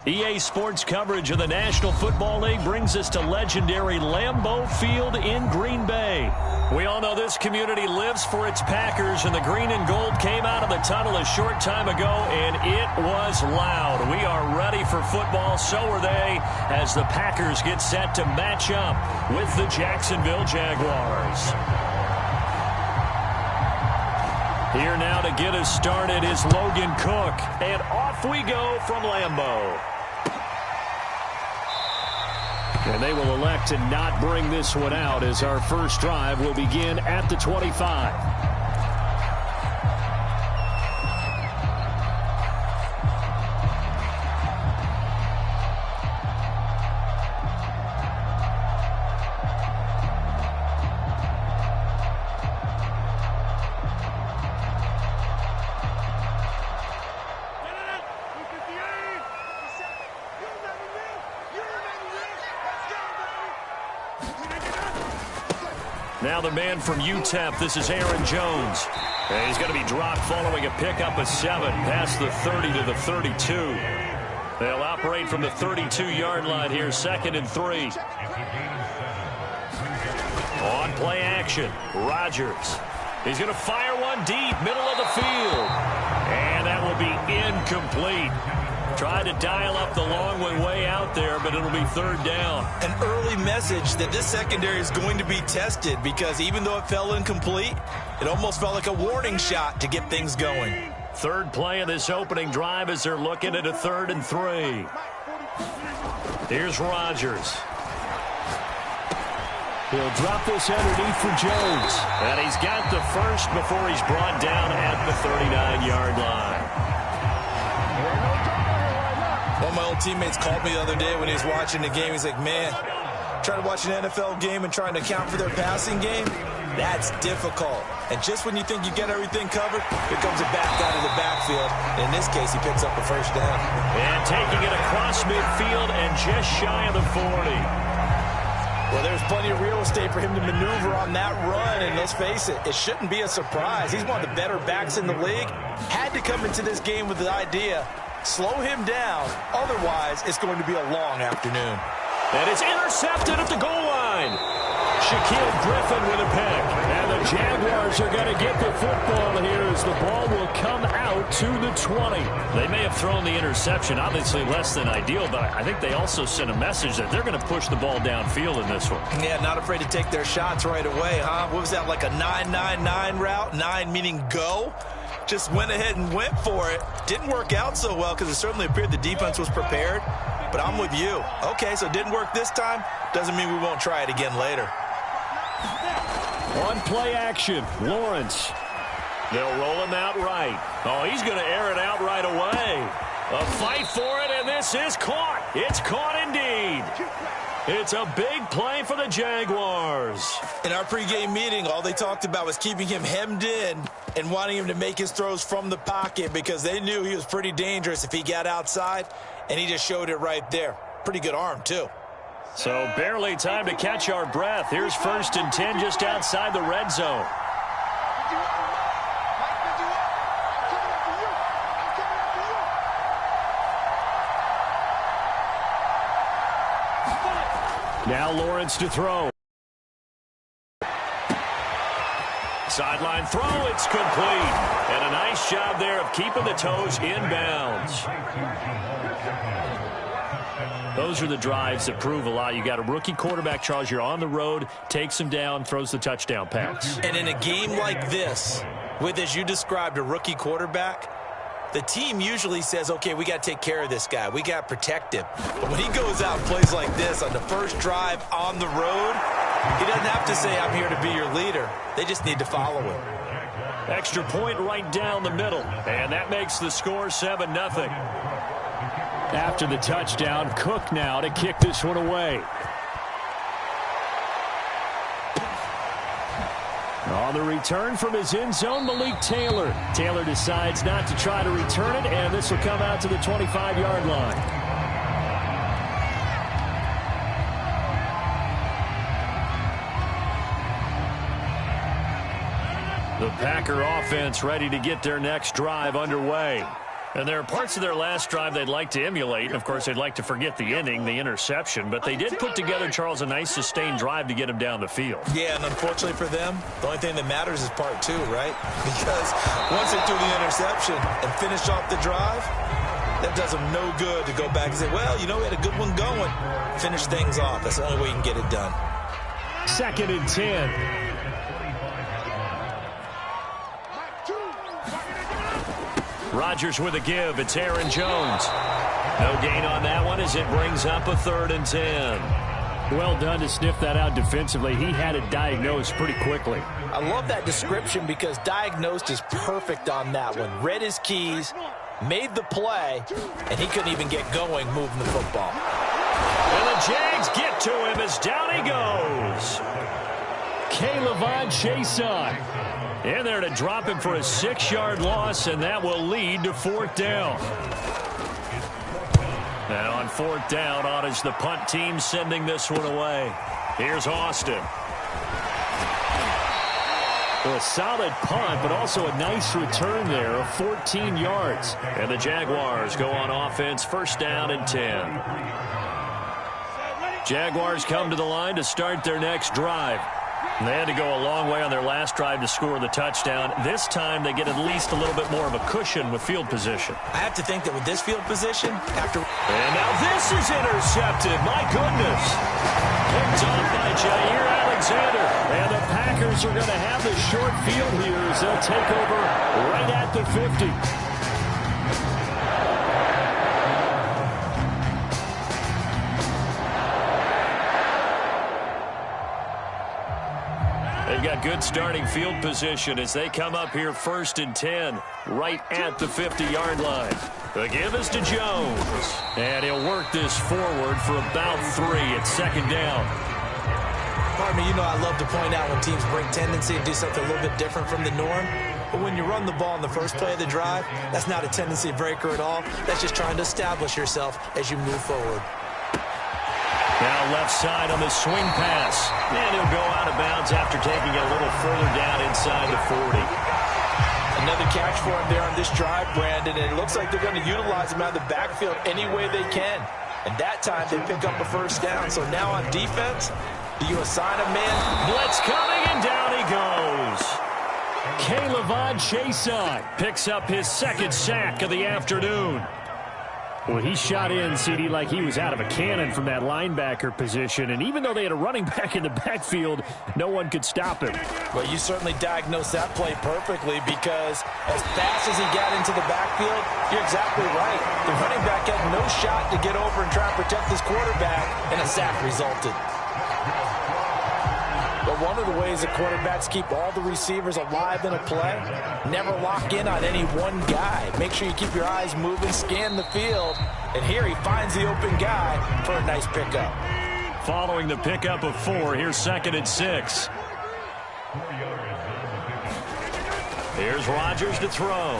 EA Sports coverage of the National Football League brings us to legendary Lambeau Field in Green Bay. We all know this community lives for its Packers, and the green and gold came out of the tunnel a short time ago, and it was loud. We are ready for football, so are they, as the Packers get set to match up with the Jacksonville Jaguars. Here now to get us started is Logan Cook, and off we go from Lambeau. And they will elect to not bring this one out as our first drive will begin at the 25. Now the man from UTEP, this is Aaron Jones. And he's going to be dropped following a pickup of 7 past the 30 to the 32. They'll operate from the 32-yard line here, 2nd and 3. On play action, Rodgers. He's going to fire one deep, middle of the field. And that will be incomplete. Tried to dial up the long one way out there, but it'll be 3rd down. An early message that this secondary is going to be tested, because even though it fell incomplete, it almost felt like a warning shot to get things going. 3rd play of this opening drive as they're looking at a 3rd and 3. Here's Rodgers. He'll drop this underneath for Jones. And he's got the first before he's brought down at the 39-yard line. One of my old teammates called me the other day when he was watching the game. He's like, man, trying to watch an NFL game and trying to account for their passing game, that's difficult. And just when you think you get everything covered, here comes a back out of the backfield. And in this case, he picks up a 1st down. And taking it across midfield and just shy of the 40. Well, there's plenty of real estate for him to maneuver on that run, and let's face it, it shouldn't be a surprise. He's one of the better backs in the league. Had to come into this game with the idea, slow him down, otherwise it's going to be a long afternoon. And it's intercepted at the goal line. Shaquille Griffin with a pick. And the Jaguars are going to get the football here as the ball will come out to the 20. They may have thrown the interception, obviously less than ideal, but I think they also sent a message that they're going to push the ball downfield in this one. Yeah, not afraid to take their shots right away, huh? What was that, like a 9-9-9 route? 9 meaning go? Just went ahead and went for it. Didn't work out so well because it certainly appeared the defense was prepared. But I'm with you. Okay, so it didn't work this time. Doesn't mean we won't try it again later. On play action, Lawrence. They'll roll him out right. Oh, he's going to air it out right away. A fight for it, and this is caught. It's caught indeed. It's a big play for the Jaguars. In our pregame meeting, all they talked about was keeping him hemmed in and wanting him to make his throws from the pocket because they knew he was pretty dangerous if he got outside, and he just showed it right there. Pretty good arm, too. So barely time to catch our breath. Here's 1st and 10 just outside the red zone. Now Lawrence to throw. Sideline throw, it's complete. And a nice job there of keeping the toes inbounds. Those are the drives that prove a lot. You got a rookie quarterback, Charles. You're on the road, takes him down, throws the touchdown pass. And in a game like this, with, as you described, a rookie quarterback, the team usually says, okay, we got to take care of this guy. We got to protect him. But when he goes out and plays like this on the first drive on the road, he doesn't have to say, I'm here to be your leader. They just need to follow him. Extra point right down the middle. And that makes the score 7-0. After the touchdown, Cook now to kick this one away. On the return from his end zone, Malik Taylor. Taylor decides not to try to return it, and this will come out to the 25-yard line. The Packer offense ready to get their next drive underway. And there are parts of their last drive they'd like to emulate. And, of course, they'd like to forget the inning, the interception. But they did put together, Charles, a nice sustained drive to get him down the field. Yeah, and unfortunately for them, the only thing that matters is part two, right? Because once they threw the interception and finished off the drive, that does them no good to go back and say, well, you know, we had a good one going. Finish things off. That's the only way you can get it done. 2nd and 10. Rodgers with a give. It's Aaron Jones. No gain on that one as it brings up a 3rd and 10. Well done to sniff that out defensively. He had it diagnosed pretty quickly. I love that description because diagnosed is perfect on that one. Read his keys, made the play, and he couldn't even get going moving the football. And the Jags get to him as down he goes. K'Lavon Chaisson in there to drop him for a 6-yard loss, and that will lead to 4th down. And on 4th down, on is the punt team sending this one away. Here's Austin. Well, a solid punt, but also a nice return there of 14 yards. And the Jaguars go on offense, 1st down and 10. Jaguars come to the line to start their next drive. And they had to go a long way on their last drive to score the touchdown. This time they get at least a little bit more of a cushion with field position. I have to think that with this field position, after... And now this is intercepted. My goodness. Picked off by Jair Alexander. And the Packers are going to have the short field here as they'll take over right at the 50. They've got good starting field position as they come up here 1st and 10, right at the 50-yard line. The give is to Jones, and he'll work this forward for about 3 at 2nd down. Pardon me, you know I love to point out when teams break tendency and do something a little bit different from the norm. But when you run the ball in the first play of the drive, that's not a tendency breaker at all. That's just trying to establish yourself as you move forward. Now left side on the swing pass. And he'll go out of bounds after taking it a little further down inside the 40. Another catch for him there on this drive, Brandon, and it looks like they're going to utilize him out of the backfield any way they can. And that time they pick up a 1st down. So now on defense, do you assign a man? Blitz coming, and down he goes. K'Lavon Chaisson picks up his 2nd sack of the afternoon. Well, he shot in, CD, like he was out of a cannon from that linebacker position. And even though they had a running back in the backfield, no one could stop him. Well, you certainly diagnosed that play perfectly because as fast as he got into the backfield, you're exactly right. The running back had no shot to get over and try and protect his quarterback, and a sack resulted. But one of the ways that quarterbacks keep all the receivers alive in a play, never lock in on any one guy. Make sure you keep your eyes moving, scan the field. And here he finds the open guy for a nice pickup. Following the pickup of 4, here's 2nd and 6. Here's Rodgers to throw.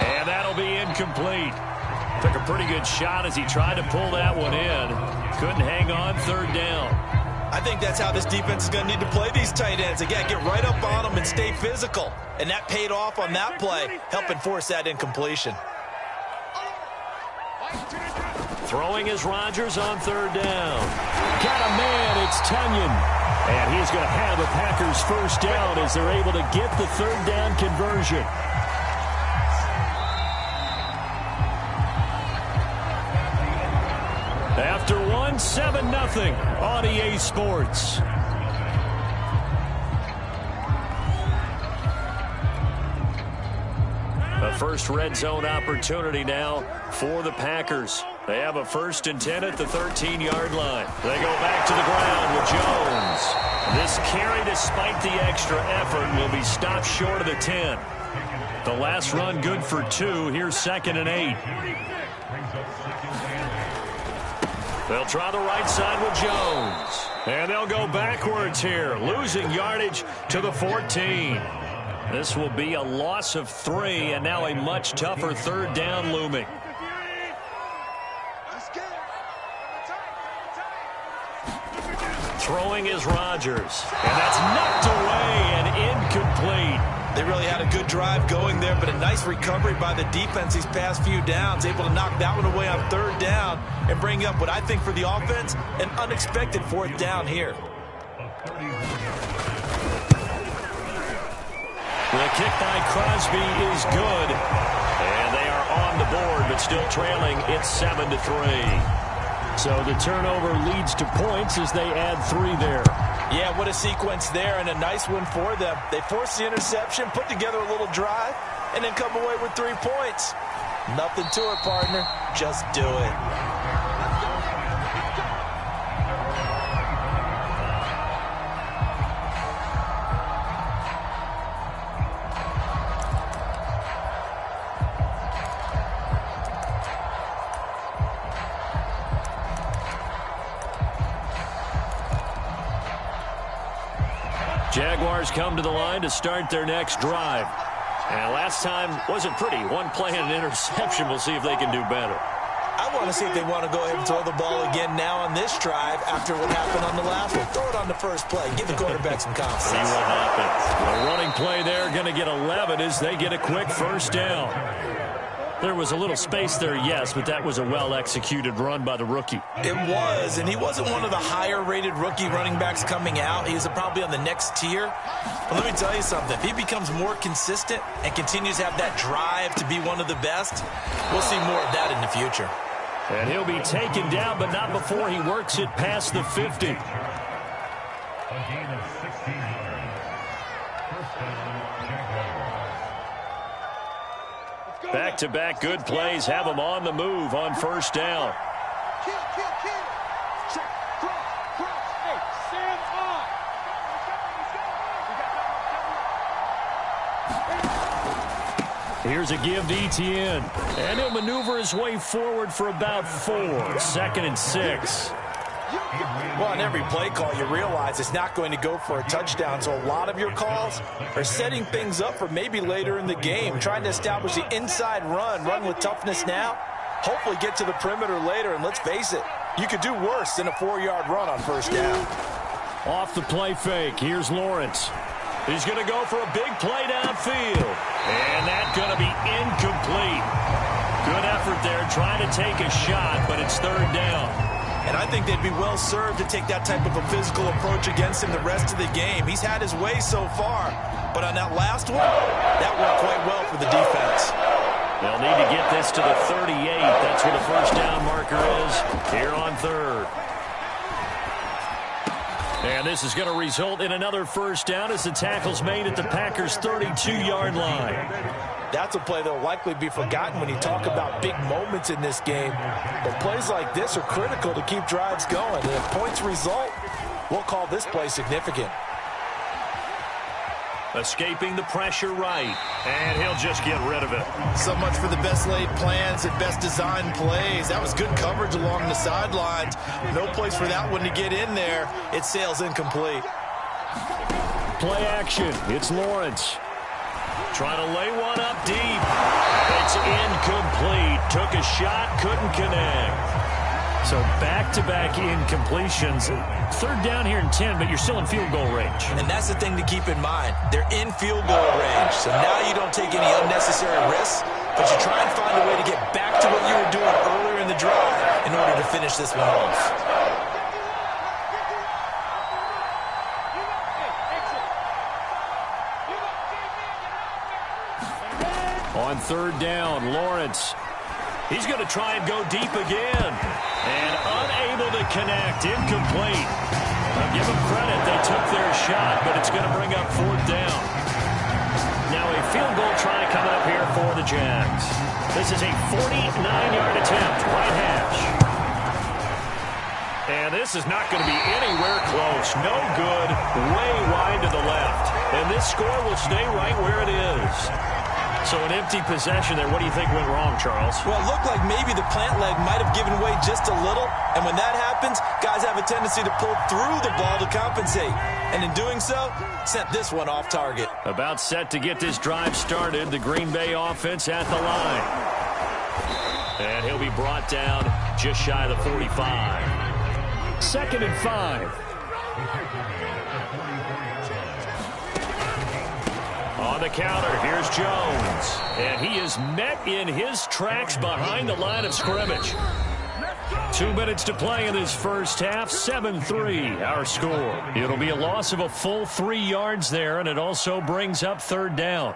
And that'll be incomplete. Took a pretty good shot as he tried to pull that one in. Couldn't hang on, 3rd down. I think that's how this defense is going to need to play these tight ends. Again, get right up on them and stay physical. And that paid off on that play, helping force that incompletion. Throwing is Rodgers on 3rd down. Got a man, it's Tunyon. And he's going to have the Packers 1st down as they're able to get the 3rd down conversion. After 1, 7-0 on EA Sports. A first red zone opportunity now for the Packers. They have a 1st and 10 at the 13-yard line. They go back to the ground with Jones. This carry, despite the extra effort, will be stopped short of the 10. The last run good for 2. Here's 2nd and 8. They'll try the right side with Jones. And they'll go backwards here, losing yardage to the 14. This will be a loss of 3, and now a much tougher 3rd down looming. Throwing is Rodgers. And that's knocked away and incomplete. They really had a good drive going there, but a nice recovery by the defense these past few downs, able to knock that one away on 3rd down and bring up what I think for the offense, an unexpected 4th down here. The kick by Crosby is good, and they are on the board, but still trailing. It's 7-3. So the turnover leads to points as they add 3 there. Yeah, what a sequence there, and a nice one for them. They force the interception, put together a little drive, and then come away with 3 points. Nothing to it, partner. Just do it. Jaguars come to the line to start their next drive. And last time wasn't pretty. One play and an interception. We'll see if they can do better. I want to see if they want to go ahead and throw the ball again now on this drive after what happened on the last one. Throw it on the first play. Give the quarterback some confidence. See what happens. The running play there going to get 11 as they get a quick 1st down. There was a little space there, yes, but that was a well-executed run by the rookie. It was, and he wasn't one of the higher-rated rookie running backs coming out. He was probably on the next tier. But let me tell you something. If he becomes more consistent and continues to have that drive to be one of the best, we'll see more of that in the future. And he'll be taken down, but not before he works it past the 50. A gain of 16 yards. 1st down, Jaguars. Back-to-back good plays have them on the move on 1st down. Kill. Check. Cross. Hey, stand on. Here's a give to Etienne. And he'll maneuver his way forward for about 4. 2nd and 6. Well, on every play call, you realize it's not going to go for a touchdown. So a lot of your calls are setting things up for maybe later in the game, trying to establish the inside run with toughness now, hopefully get to the perimeter later. And let's face it, you could do worse than a 4-yard run on 1st down. Off the play fake, here's Lawrence. He's going to go for a big play downfield. And that's going to be incomplete. Good effort there, trying to take a shot, but it's 3rd down. And I think they'd be well served to take that type of a physical approach against him the rest of the game. He's had his way so far, but on that last one, that worked quite well for the defense. They'll need to get this to the 38. That's where the 1st down marker is here on 3rd. And this is going to result in another 1st down as the tackle's made at the Packers' 32-yard line. That's a play that will likely be forgotten when you talk about big moments in this game. But plays like this are critical to keep drives going. And if points result, we'll call this play significant. Escaping the pressure right, and he'll just get rid of it. So much for the best laid plans and best designed plays. That was good coverage along the sidelines. No place for that one to get in there. It sails incomplete. Play action. It's Lawrence. Trying to lay one up deep. It's incomplete. Took a shot, couldn't connect. So back-to-back incompletions. 3rd down here and 10, but you're still in field goal range. And that's the thing to keep in mind. They're in field goal range. So now you don't take any unnecessary risks, but you try and find a way to get back to what you were doing earlier in the drive in order to finish this one off. On 3rd down, Lawrence. He's going to try and go deep again. And unable to connect. Incomplete. Now give them credit. They took their shot, but it's going to bring up 4th down. Now a field goal try coming up here for the Jags. This is a 49-yard attempt. Right hash. And this is not going to be anywhere close. No good. Way wide to the left. And this score will stay right where it is. So an empty possession there. What do you think went wrong, Charles? Well, it looked like maybe the plant leg might have given way just a little. And when that happens, guys have a tendency to pull through the ball to compensate. And in doing so, sent this one off target. About set to get this drive started. The Green Bay offense at the line. And he'll be brought down just shy of the 45. 2nd and 5. On on the counter. Here's Jones. And he is met in his tracks behind the line of scrimmage. 2 minutes to play in this first half. 7-3 our score. It'll be a loss of a full 3 yards there, and it also brings up third down.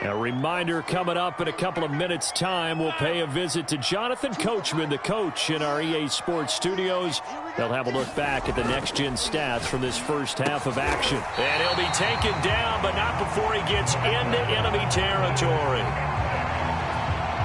A reminder, coming up in a couple of minutes' time, we'll pay a visit to Jonathan Coachman, the coach in our EA Sports studios. They'll have a look back at the next-gen stats from this first half of action. And he'll be taken down, but not before he gets into enemy territory.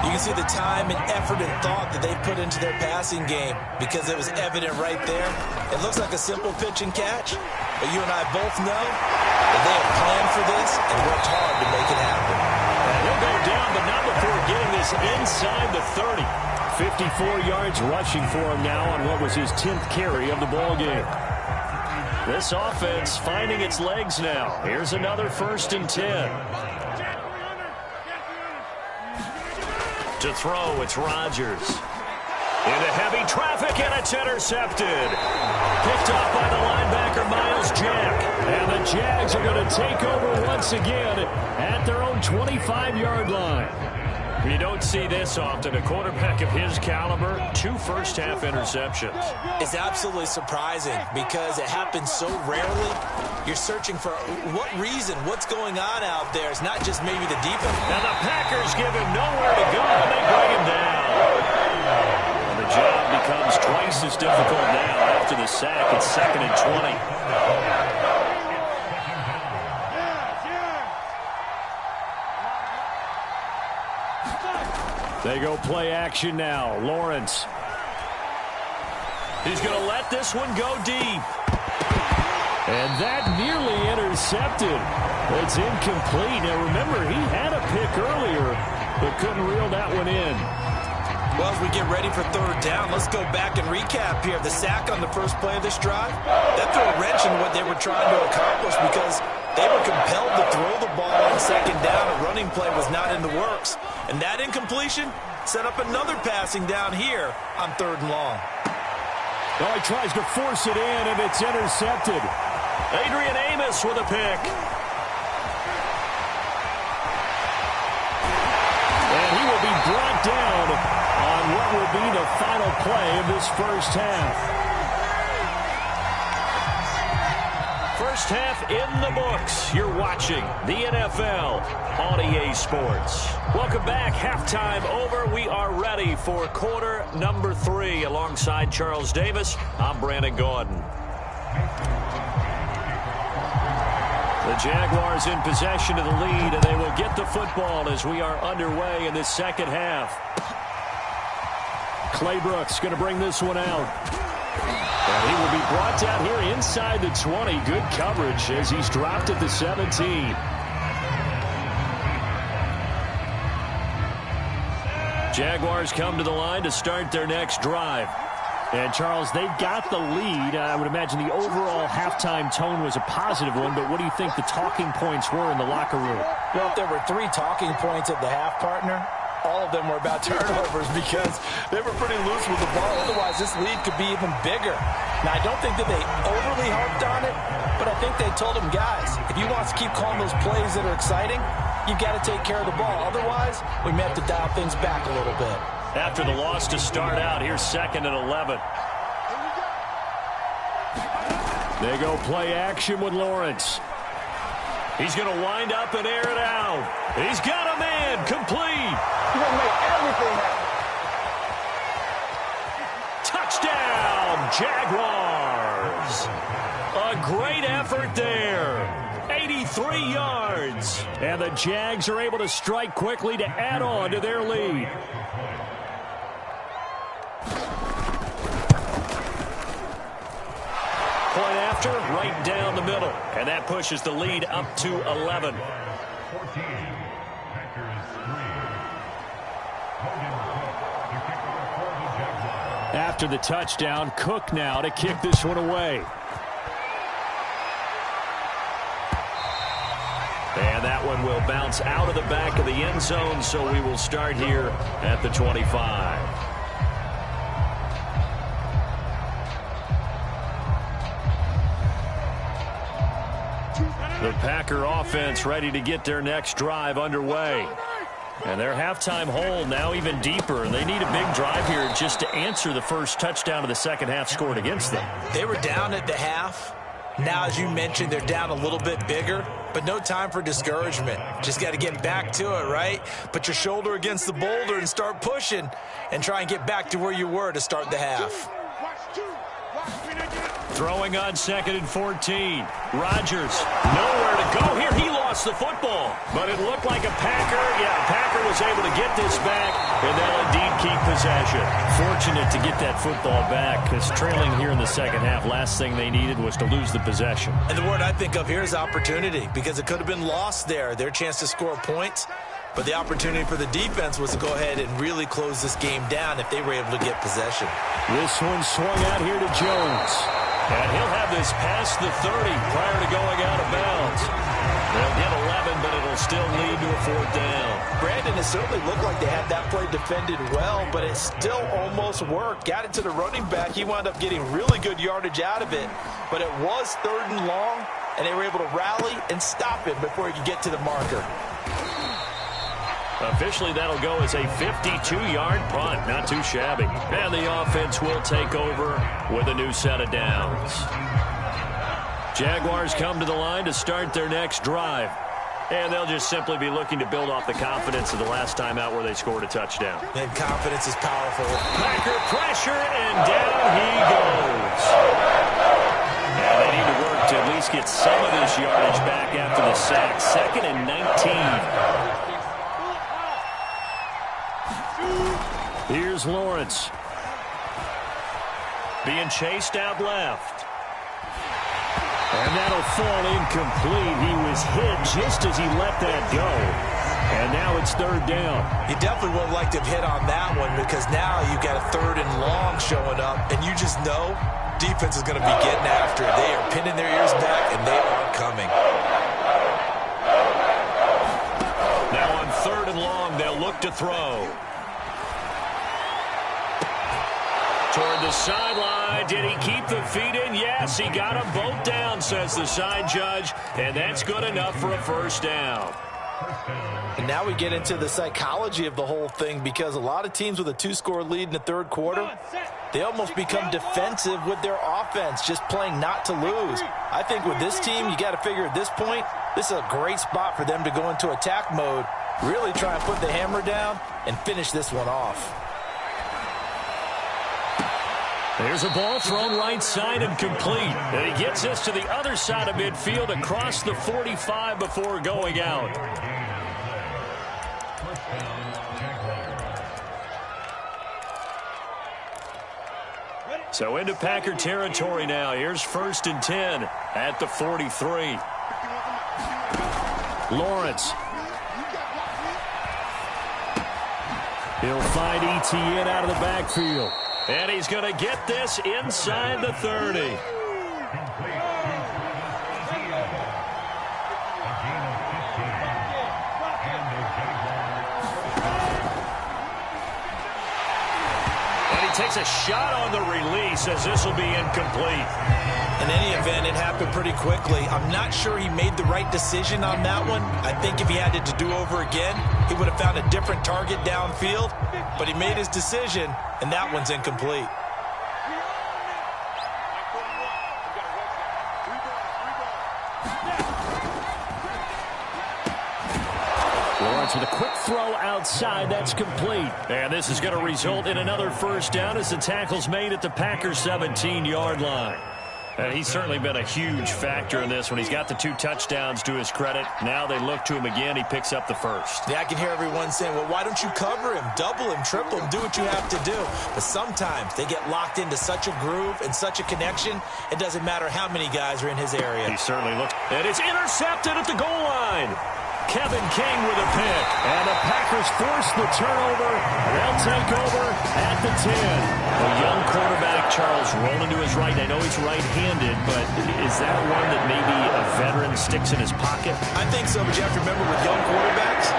You can see the time and effort and thought that they put into their passing game because it was evident right there. It looks like a simple pitch and catch, but you and I both know that they have planned for this and worked hard to make it happen. And he'll go down, but not before getting this inside the 30. 54 yards rushing for him now on what was his 10th carry of the ballgame. This offense finding its legs now. Here's another 1st and 10. To throw, it's Rodgers. Into heavy traffic, and it's intercepted. Picked off by the linebacker, Miles Jack. And the Jags are going to take over once again at their own 25-yard line. You don't see this often. A quarterback of his caliber, 2 first-half interceptions. It's absolutely surprising because it happens so rarely. You're searching for what reason, what's going on out there. It's not just maybe the defense. Now the Packers give him nowhere to go, and they bring him down. And the job becomes twice as difficult now after the sack. It's 2nd and 20. They go play action now. Lawrence. He's going to let this one go deep. And that nearly intercepted. It's incomplete. Now remember, he had a pick earlier, but couldn't reel that one in. Well, as we get ready for third down, let's go back and recap here. The sack on the first play of this drive, that threw a wrench in what they were trying to accomplish because they were compelled to throw the ball on 2nd down. A running play was not in the works. And that incompletion set up another passing down here on 3rd and long. Oh, he tries to force it in, and it's intercepted. Adrian Amos with a pick. And he will be brought down on what will be the final play of this first half. First half in the books. You're watching the NFL on EA Sports. Welcome back. Halftime over. We are ready for quarter number 3. Alongside Charles Davis, I'm Brandon Gordon. The Jaguars in possession of the lead, and they will get the football as we are underway in this second half. Clay Brooks going to bring this one out. And he will be brought down here inside the 20. Good coverage as he's dropped at the 17. Jaguars come to the line to start their next drive. And, Charles, they've got the lead. I would imagine the overall halftime tone was a positive one, but what do you think the talking points were in the locker room? Well, if there were 3 talking points at the half, partner, all of them were about turnovers because they were pretty loose with the ball. Otherwise, this lead could be even bigger. Now, I don't think that they overly harped on it, but I think they told them, guys, if you want to keep calling those plays that are exciting, you've got to take care of the ball. Otherwise, we may have to dial things back a little bit. After the loss to start out, here's 2nd and 11. They go play action with Lawrence. He's going to wind up and air it out. He's got a man complete. He's going to make everything happen. Touchdown, Jaguars. A great effort there. 83 yards. And the Jags are able to strike quickly to add on to their lead. Point after, right down the middle. And that pushes the lead up to 11. 14, Packers 3. After the touchdown, Cook now to kick this one away. And that one will bounce out of the back of the end zone, so we will start here at the 25. The Packer offense ready to get their next drive underway. And their halftime hole now even deeper. And they need a big drive here just to answer the first touchdown of the second half scored against them. They were down at the half. Now, as you mentioned, they're down a little bit bigger, but no time for discouragement. Just got to get back to it, right? Put your shoulder against the boulder and start pushing and try and get back to where you were to start the half. Throwing on 2nd and 14. Rodgers, nowhere to go here. He lost the football, but it looked like a Packer. Yeah, Packer was able to get this back, and they'll indeed keep possession. Fortunate to get that football back, because trailing here in the second half, last thing they needed was to lose the possession. And the word I think of here is opportunity, because it could have been lost there. Their chance to score points, but the opportunity for the defense was to go ahead and really close this game down if they were able to get possession. This one swung out here to Jones. And he'll have this past the 30 prior to going out of bounds. They'll get 11, but it'll still lead to a 4th down. Brandon, it certainly looked like they had that play defended well, but it still almost worked. Got it to the running back. He wound up getting really good yardage out of it, but it was 3rd and long, and they were able to rally and stop him before he could get to the marker. Officially, that'll go as a 52-yard punt. Not too shabby. And the offense will take over with a new set of downs. Jaguars come to the line to start their next drive. And they'll just simply be looking to build off the confidence of the last time out where they scored a touchdown. And confidence is powerful. Packer pressure, and down he goes. And they need to work to at least get some of this yardage back after the sack. 2nd and 19. Here's Lawrence. Being chased out left. And that'll fall incomplete. He was hit just as he let that go. And now it's 3rd down. You definitely would have liked to have hit on that one, because now you've got a 3rd and long showing up, and you just know defense is going to be getting after it. They are pinning their ears back, and they are coming. Now on 3rd and long, they'll look to throw. Toward the sideline. Did he keep the feet in? Yes, he got them both down, says the side judge. And that's good enough for a 1st down. And now we get into the psychology of the whole thing, because a lot of teams with a 2-score lead in the 3rd quarter, they almost become defensive with their offense, just playing not to lose. I think with this team, you got to figure at this point, this is a great spot for them to go into attack mode, really try and put the hammer down and finish this one off. There's a ball thrown right side and complete. And he gets this to the other side of midfield across the 45 before going out. So into Packer territory now. Here's 1st and 10 at the 43. Lawrence. He'll find Etienne out of the backfield. And he's going to get this inside the 30. And he takes a shot on the release, as this will be incomplete. In any event, it happened pretty quickly. I'm not sure he made the right decision on that one. I think if he had it to do over again, he would have found a different target downfield. But he made his decision, and that one's incomplete. Lawrence with a quick throw outside. That's complete. And this is going to result in another 1st down as the tackle's made at the Packers' 17-yard line. And he's certainly been a huge factor in this when he's got the 2 touchdowns to his credit. Now they look to him again. He picks up the 1st. Yeah, I can hear everyone saying, well, why don't you cover him, double him, triple him, do what you have to do. But sometimes they get locked into such a groove and such a connection, it doesn't matter how many guys are in his area. He certainly looks. And it's intercepted at the goal line. Kevin King with a pick. And the Packers force the turnover. They'll take over at the 10. A young quarterback, Charles, rolling to his right. I know he's right-handed, but is that one that maybe a veteran sticks in his pocket? I think so, but you have to remember with young quarterbacks,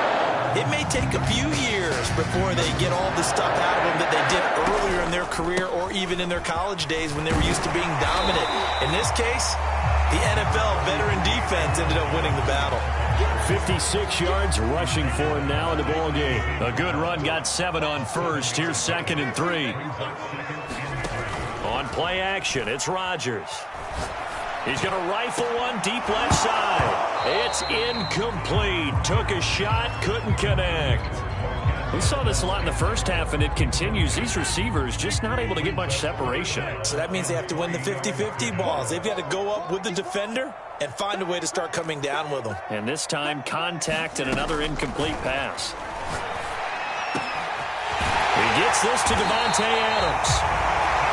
it may take a few years before they get all the stuff out of them that they did earlier in their career or even in their college days when they were used to being dominant. In this case, the NFL veteran defense defense ended up winning the battle. 56 yards rushing for him now in the ball game. A good run, got 7 on first. Here's 2nd and 3. On play action, it's Rodgers. He's going to rifle one deep left side. It's incomplete. Took a shot, couldn't connect. We saw this a lot in the first half, and it continues. These receivers just not able to get much separation. So that means they have to win the 50-50 balls. They've got to go up with the defender and find a way to start coming down with them. And this time, contact and another incomplete pass. He gets this to Devontae Adams.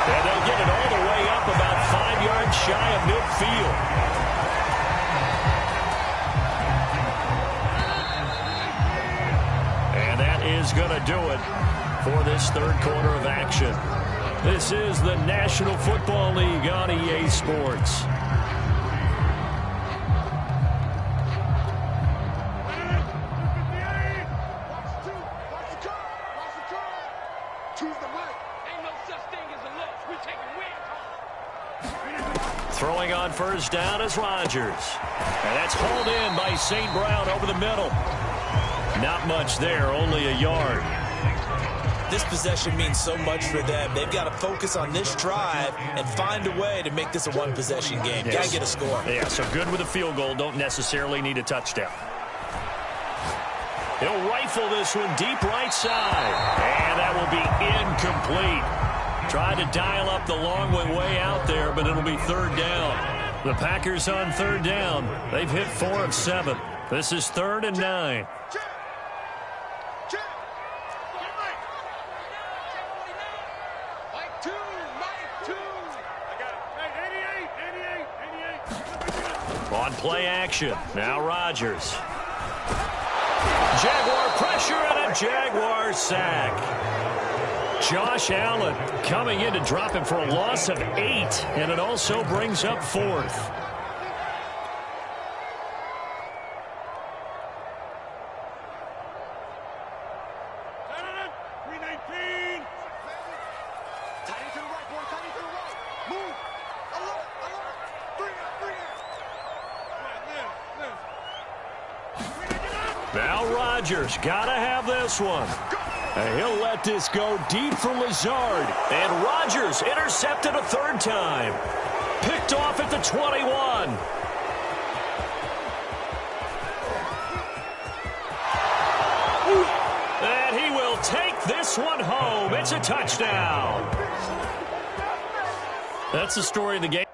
And they'll get it all the way up about 5 yards shy of midfield. And that is going to do it for this third quarter of action. This is the National Football League on EA Sports. Throwing on first down is Rodgers. And that's hauled in by St. Brown over the middle. Not much there, only a yard. This possession means so much for them. They've got to focus on this drive and find a way to make this a one-possession game. Yes. Got to get a score. Yeah, so good with a field goal. Don't necessarily need a touchdown. He'll rifle this one deep right side. And that will be incomplete. Tried to dial up the long way out there, but it'll be third down. The Packers on third down. They've hit 4 of 7. This is 3rd and 9. On play action, now Rodgers. Jaguar pressure and a Jaguar sack. Josh Allen coming in to drop him for a loss of 8, and it also brings up 4th. Now Rodgers, gotta have this one. And he'll let this go deep for Lazard. And Rodgers intercepted a 3rd time. Picked off at the 21. And he will take this one home. It's a touchdown. That's the story of the game.